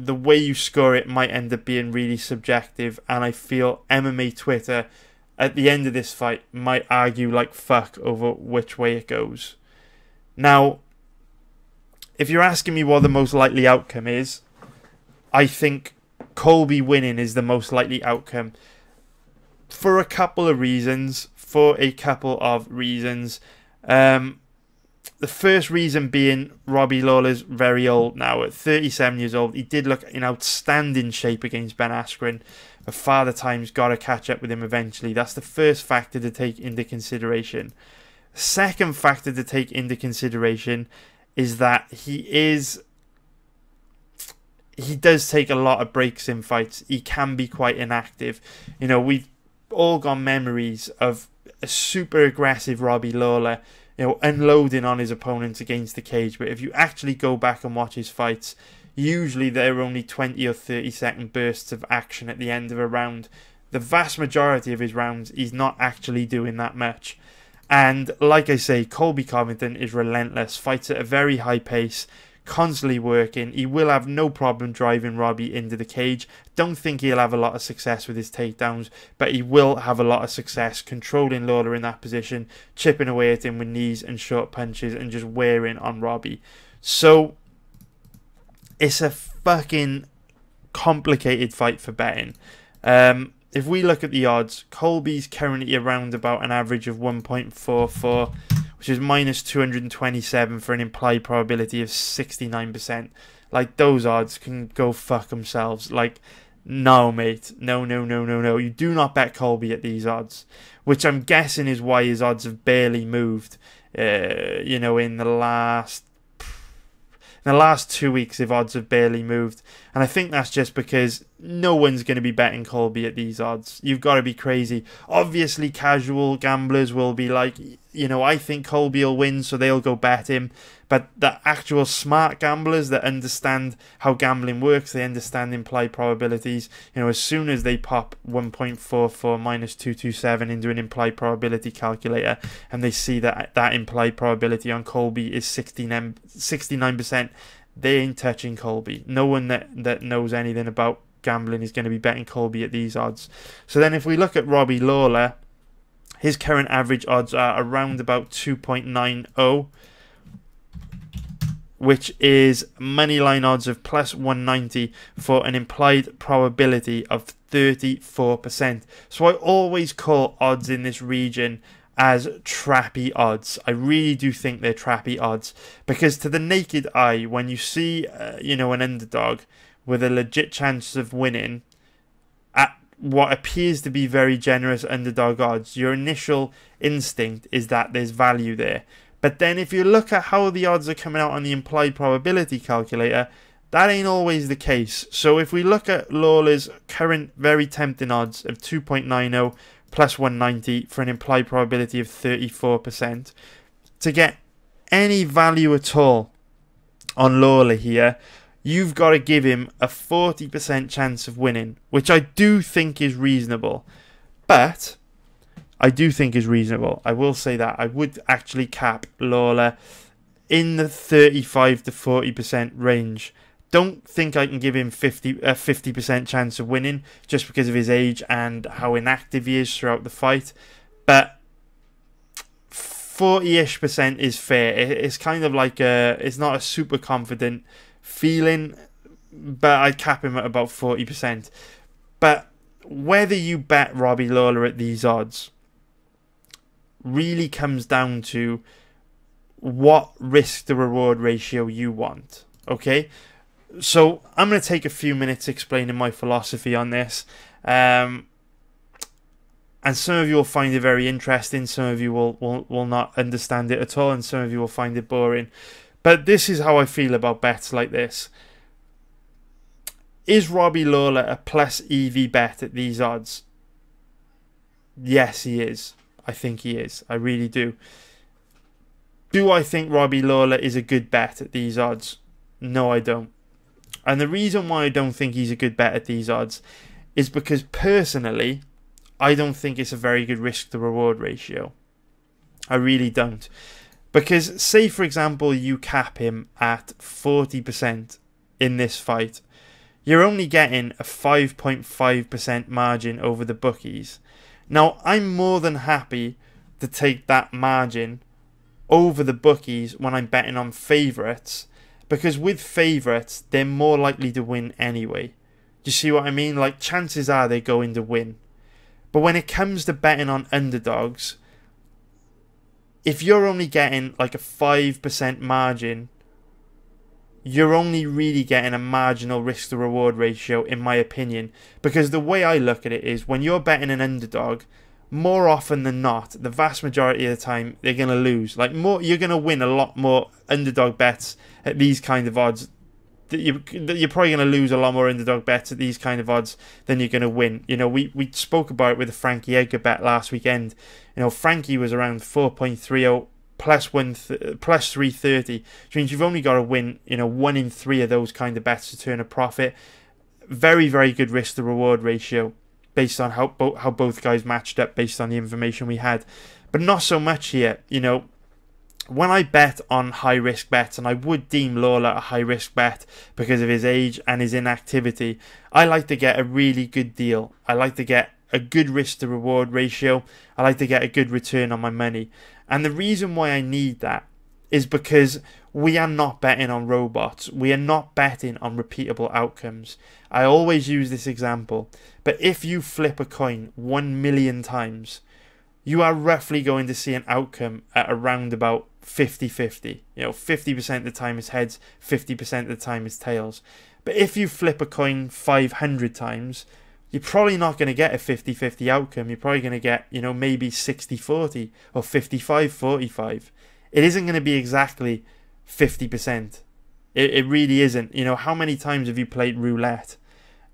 the way you score it might end up being really subjective, and I feel MMA Twitter at the end of this fight might argue like fuck over which way it goes. Now, if you're asking me what the most likely outcome is, I think Colby winning is the most likely outcome for a couple of reasons. The first reason being Robbie Lawler's very old now. At 37 years old, he did look in outstanding shape against Ben Askren, but Father Time's got to catch up with him eventually. That's the first factor to take into consideration. Second factor to take into consideration is that he does take a lot of breaks in fights. He can be quite inactive. We've all got memories of a super aggressive Robbie Lawler, unloading on his opponents against the cage. But if you actually go back and watch his fights, usually they're only 20 or 30 second bursts of action at the end of a round. The vast majority of his rounds, he's not actually doing that much. And like I say, Colby Covington is relentless, fights at a very high pace, constantly working. He will have no problem driving Robbie into the cage. Don't think he'll have a lot of success with his takedowns, but he will have a lot of success controlling Lawler in that position, chipping away at him with knees and short punches and just wearing on Robbie. So it's a fucking complicated fight for betting. If we look at the odds, Colby's currently around about an average of 1.44, which is minus 227 for an implied probability of 69%. Like, those odds can go fuck themselves. Like, no, mate. No. You do not bet Colby at these odds, which I'm guessing is why his odds have barely moved. In the last 2 weeks, his odds have barely moved. And I think that's just because no one's going to be betting Colby at these odds. You've got to be crazy. Obviously, casual gamblers will be like, I think Colby will win, so they'll go bet him. But the actual smart gamblers that understand how gambling works, they understand implied probabilities. As soon as they pop 1.44 minus 227 into an implied probability calculator, and they see that implied probability on Colby is 69%, they ain't touching Colby. No one that knows anything about gambling is going to be betting Colby at these odds. So then if we look at Robbie Lawler, his current average odds are around about 2.90, which is moneyline odds of plus 190 for an implied probability of 34%. So I always call odds in this region as trappy odds. I really do think they're trappy odds, because to the naked eye, when you see an underdog with a legit chance of winning at what appears to be very generous underdog odds, your initial instinct is that there's value there. But then if you look at how the odds are coming out on the implied probability calculator, that ain't always the case. So if we look at Lawler's current very tempting odds of 2.90 plus 190 for an implied probability of 34%, to get any value at all on Lawler here, you've got to give him a 40% chance of winning, which I do think is reasonable. But I do think is reasonable. I will say that. I would actually cap Lawler in the 35 to 40% range. Don't think I can give him a 50% chance of winning just because of his age and how inactive he is throughout the fight. But 40-ish% is fair. It's kind of like it's not a super confident feeling, but I'd cap him at about 40%. But whether you bet Robbie Lawler at these odds really comes down to what risk to reward ratio you want. Okay, so I'm going to take a few minutes explaining my philosophy on this, and some of you will find it very interesting, some of you will not understand it at all, and some of you will find it boring. But this is how I feel about bets like this. Is Robbie Lawler a plus EV bet at these odds? Yes, he is. I think he is. I really do. Do I think Robbie Lawler is a good bet at these odds? No, I don't. And the reason why I don't think he's a good bet at these odds is because personally, I don't think it's a very good risk to reward ratio. I really don't. Because say, for example, you cap him at 40% in this fight. You're only getting a 5.5% margin over the bookies. Now, I'm more than happy to take that margin over the bookies when I'm betting on favourites, because with favourites, they're more likely to win anyway. Do you see what I mean? Like, chances are they're going to win. But when it comes to betting on underdogs, if you're only getting like a 5% margin, you're only really getting a marginal risk to reward ratio, in my opinion. Because the way I look at it is, when you're betting an underdog, more often than not, the vast majority of the time, they're going to lose. Like, you're going to win a lot more underdog bets at these kind of odds. You're probably going to lose a lot more underdog bets at these kind of odds than you're going to win. You know, we spoke about it with the Frankie Edgar bet last weekend. You know, Frankie was around 4.30 plus 330, which means you've only got to win, you know, 1 in 3 of those kind of bets to turn a profit. Very, very good risk to reward ratio based on how both guys matched up based on the information we had. But not so much here. You know, when I bet on high risk bets, and I would deem Lawler a high risk bet because of his age and his inactivity, I like to get a really good deal. I like to get a good risk to reward ratio. I like to get a good return on my money. And the reason why I need that is because we are not betting on robots. We are not betting on repeatable outcomes. I always use this example, but if you flip a coin 1 million times, you are roughly going to see an outcome at around about 50-50. You know, 50% of the time is heads, 50% of the time is tails. But if you flip a coin 500 times, you're probably not going to get a 50-50 outcome. You're probably going to get, you know, maybe 60-40 or 55-45. It isn't going to be exactly 50%. It really isn't. You know, how many times have you played roulette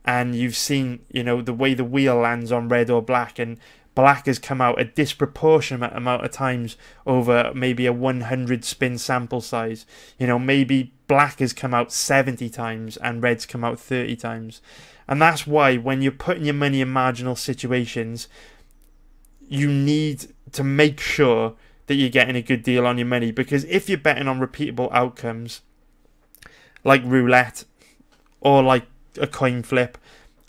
and you've seen, you know, the way the wheel lands on red or black, and black has come out a disproportionate amount of times over maybe a 100 spin sample size. You know, maybe black has come out 70 times and red's come out 30 times. And that's why when you're putting your money in marginal situations, you need to make sure that you're getting a good deal on your money. Because if you're betting on repeatable outcomes, like roulette or like a coin flip,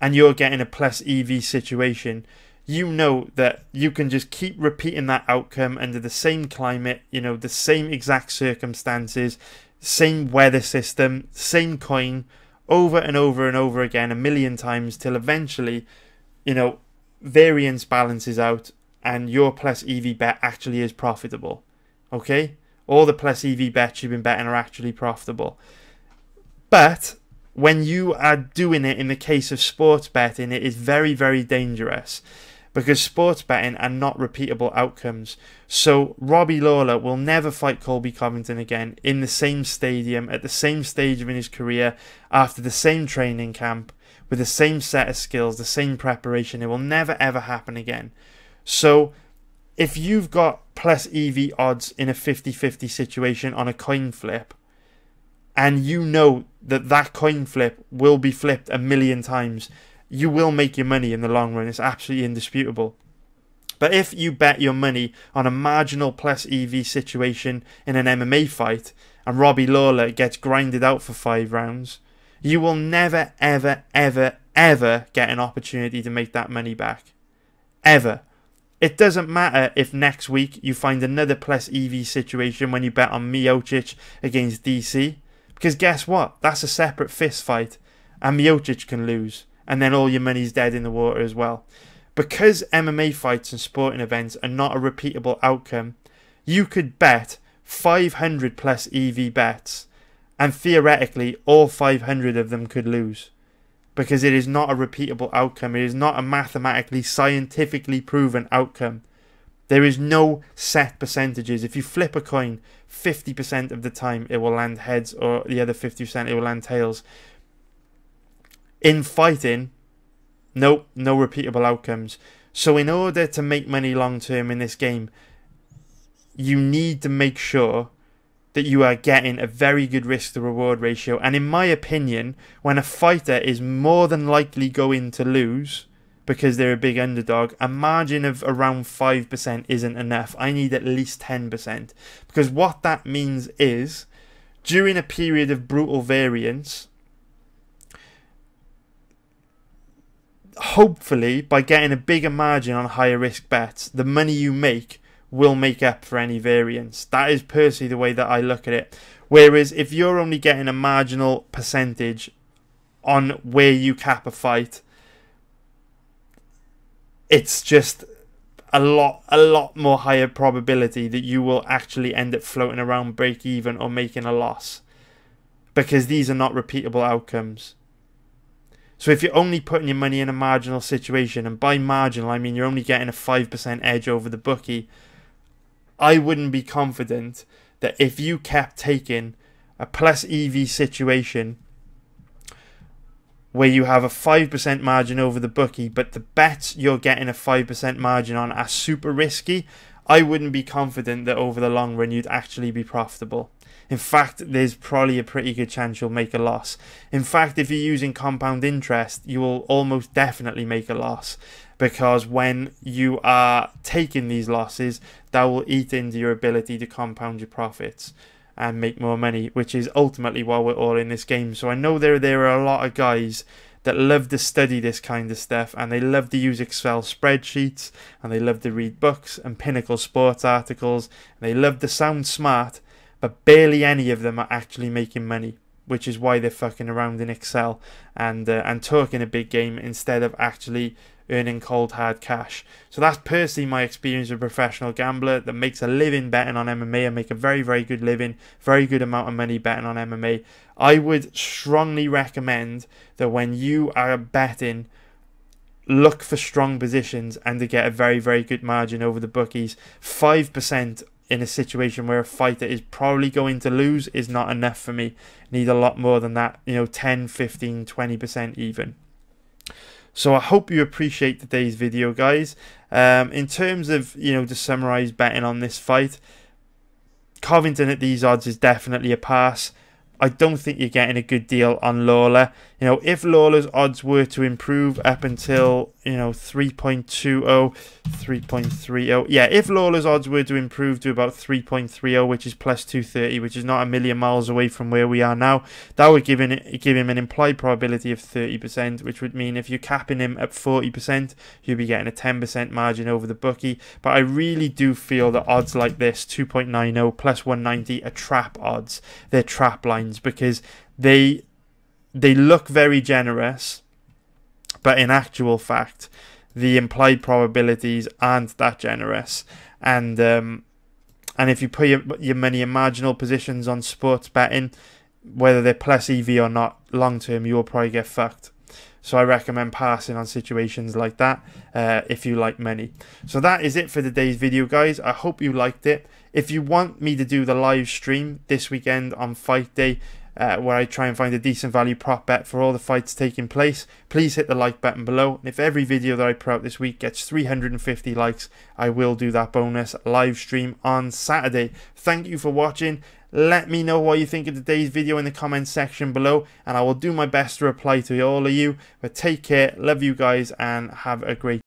and you're getting a plus EV situation, you know that you can just keep repeating that outcome under the same climate, you know, the same exact circumstances, same weather system, same coin, over and over and over again, 1 million times, till eventually, you know, variance balances out and your plus EV bet actually is profitable. Okay? All the plus EV bets you've been betting are actually profitable. But when you are doing it in the case of sports betting, it is very, very dangerous, because sports betting are not repeatable outcomes. So Robbie Lawler will never fight Colby Covington again in the same stadium, at the same stage of his career, after the same training camp, with the same set of skills, the same preparation. It will never ever happen again. So if you've got plus EV odds in a 50-50 situation on a coin flip, and you know that that coin flip will be flipped 1 million times, you will make your money in the long run. It's absolutely indisputable. But if you bet your money on a marginal plus EV situation in an MMA fight, and Robbie Lawler gets grinded out for 5 rounds, you will never, ever, ever, ever get an opportunity to make that money back. Ever. It doesn't matter if next week you find another plus EV situation when you bet on Miocic against DC, because guess what? That's a separate fist fight, and Miocic can lose. and then all your money's dead in the water as well. Because MMA fights and sporting events are not a repeatable outcome, you could bet 500 plus EV bets, and theoretically all 500 of them could lose. Because it is not a repeatable outcome. It is not a mathematically, scientifically proven outcome. There is no set percentages. If you flip a coin, 50% of the time it will land heads, or the other 50% it will land tails. In fighting, no repeatable outcomes. So in order to make money long term in this game, you need to make sure that you are getting a very good risk to reward ratio. And in my opinion, when a fighter is more than likely going to lose because they're a big underdog, a margin of around 5% isn't enough. I need at least 10%. Because what that means is, during a period of brutal variance, hopefully by getting a bigger margin on higher risk bets, the money you make will make up for any variance. That is personally the way that I look at it. Whereas if you're only getting a marginal percentage on where you cap a fight, it's just a lot more higher probability that you will actually end up floating around break even or making a loss, because these are not repeatable outcomes. So if you're only putting your money in a marginal situation, and by marginal I mean you're only getting a 5% edge over the bookie, I wouldn't be confident that if you kept taking a plus EV situation where you have a 5% margin over the bookie, but the bets you're getting a 5% margin on are super risky, I wouldn't be confident that over the long run you'd actually be profitable. In fact, there's probably a pretty good chance you'll make a loss. In fact, if you're using compound interest, you will almost definitely make a loss, because when you are taking these losses, that will eat into your ability to compound your profits and make more money, which is ultimately why we're all in this game. So I know there are a lot of guys that love to study this kind of stuff, and they love to use Excel spreadsheets, and they love to read books and Pinnacle sports articles, and they love to sound smart, but barely any of them are actually making money, which is why they're fucking around in Excel and talking a big game instead of actually earning cold hard cash. So that's personally my experience as a professional gambler that makes a living betting on MMA and make a very, very good living, very good amount of money betting on MMA. I would strongly recommend that when you are betting, look for strong positions and to get a very, very good margin over the bookies. 5% in a situation where a fighter is probably going to lose is not enough for me. Need a lot more than that, 10, 15, 20% even. So I hope you appreciate today's video, guys. In terms of, to summarize betting on this fight, Covington at these odds is definitely a pass. I don't think you're getting a good deal on Lawler. If Lawler's odds were to improve up until, 3.20, 3.30. Yeah, if Lawler's odds were to improve to about 3.30, which is plus 230, which is not a million miles away from where we are now, that would give him an implied probability of 30%, which would mean if you're capping him at 40%, you'll be getting a 10% margin over the bookie. But I really do feel that odds like this, 2.90 plus 190, are trap odds. They're trap lines, because they look very generous, but in actual fact the implied probabilities aren't that generous. And if you put your money in marginal positions on sports betting, whether they're plus EV or not, long term you will probably get fucked. So I recommend passing on situations like that if you like money. So that is it for today's video, guys. I hope you liked it. If you want me to do the live stream this weekend on fight day, where I try and find a decent value prop bet for all the fights taking place, please hit the like button below. And if every video that I put out this week gets 350 likes, I will do that bonus live stream on Saturday. Thank you for watching. Let me know what you think of today's video in the comments section below, and I will do my best to reply to all of you. But take care, love you guys, and have a great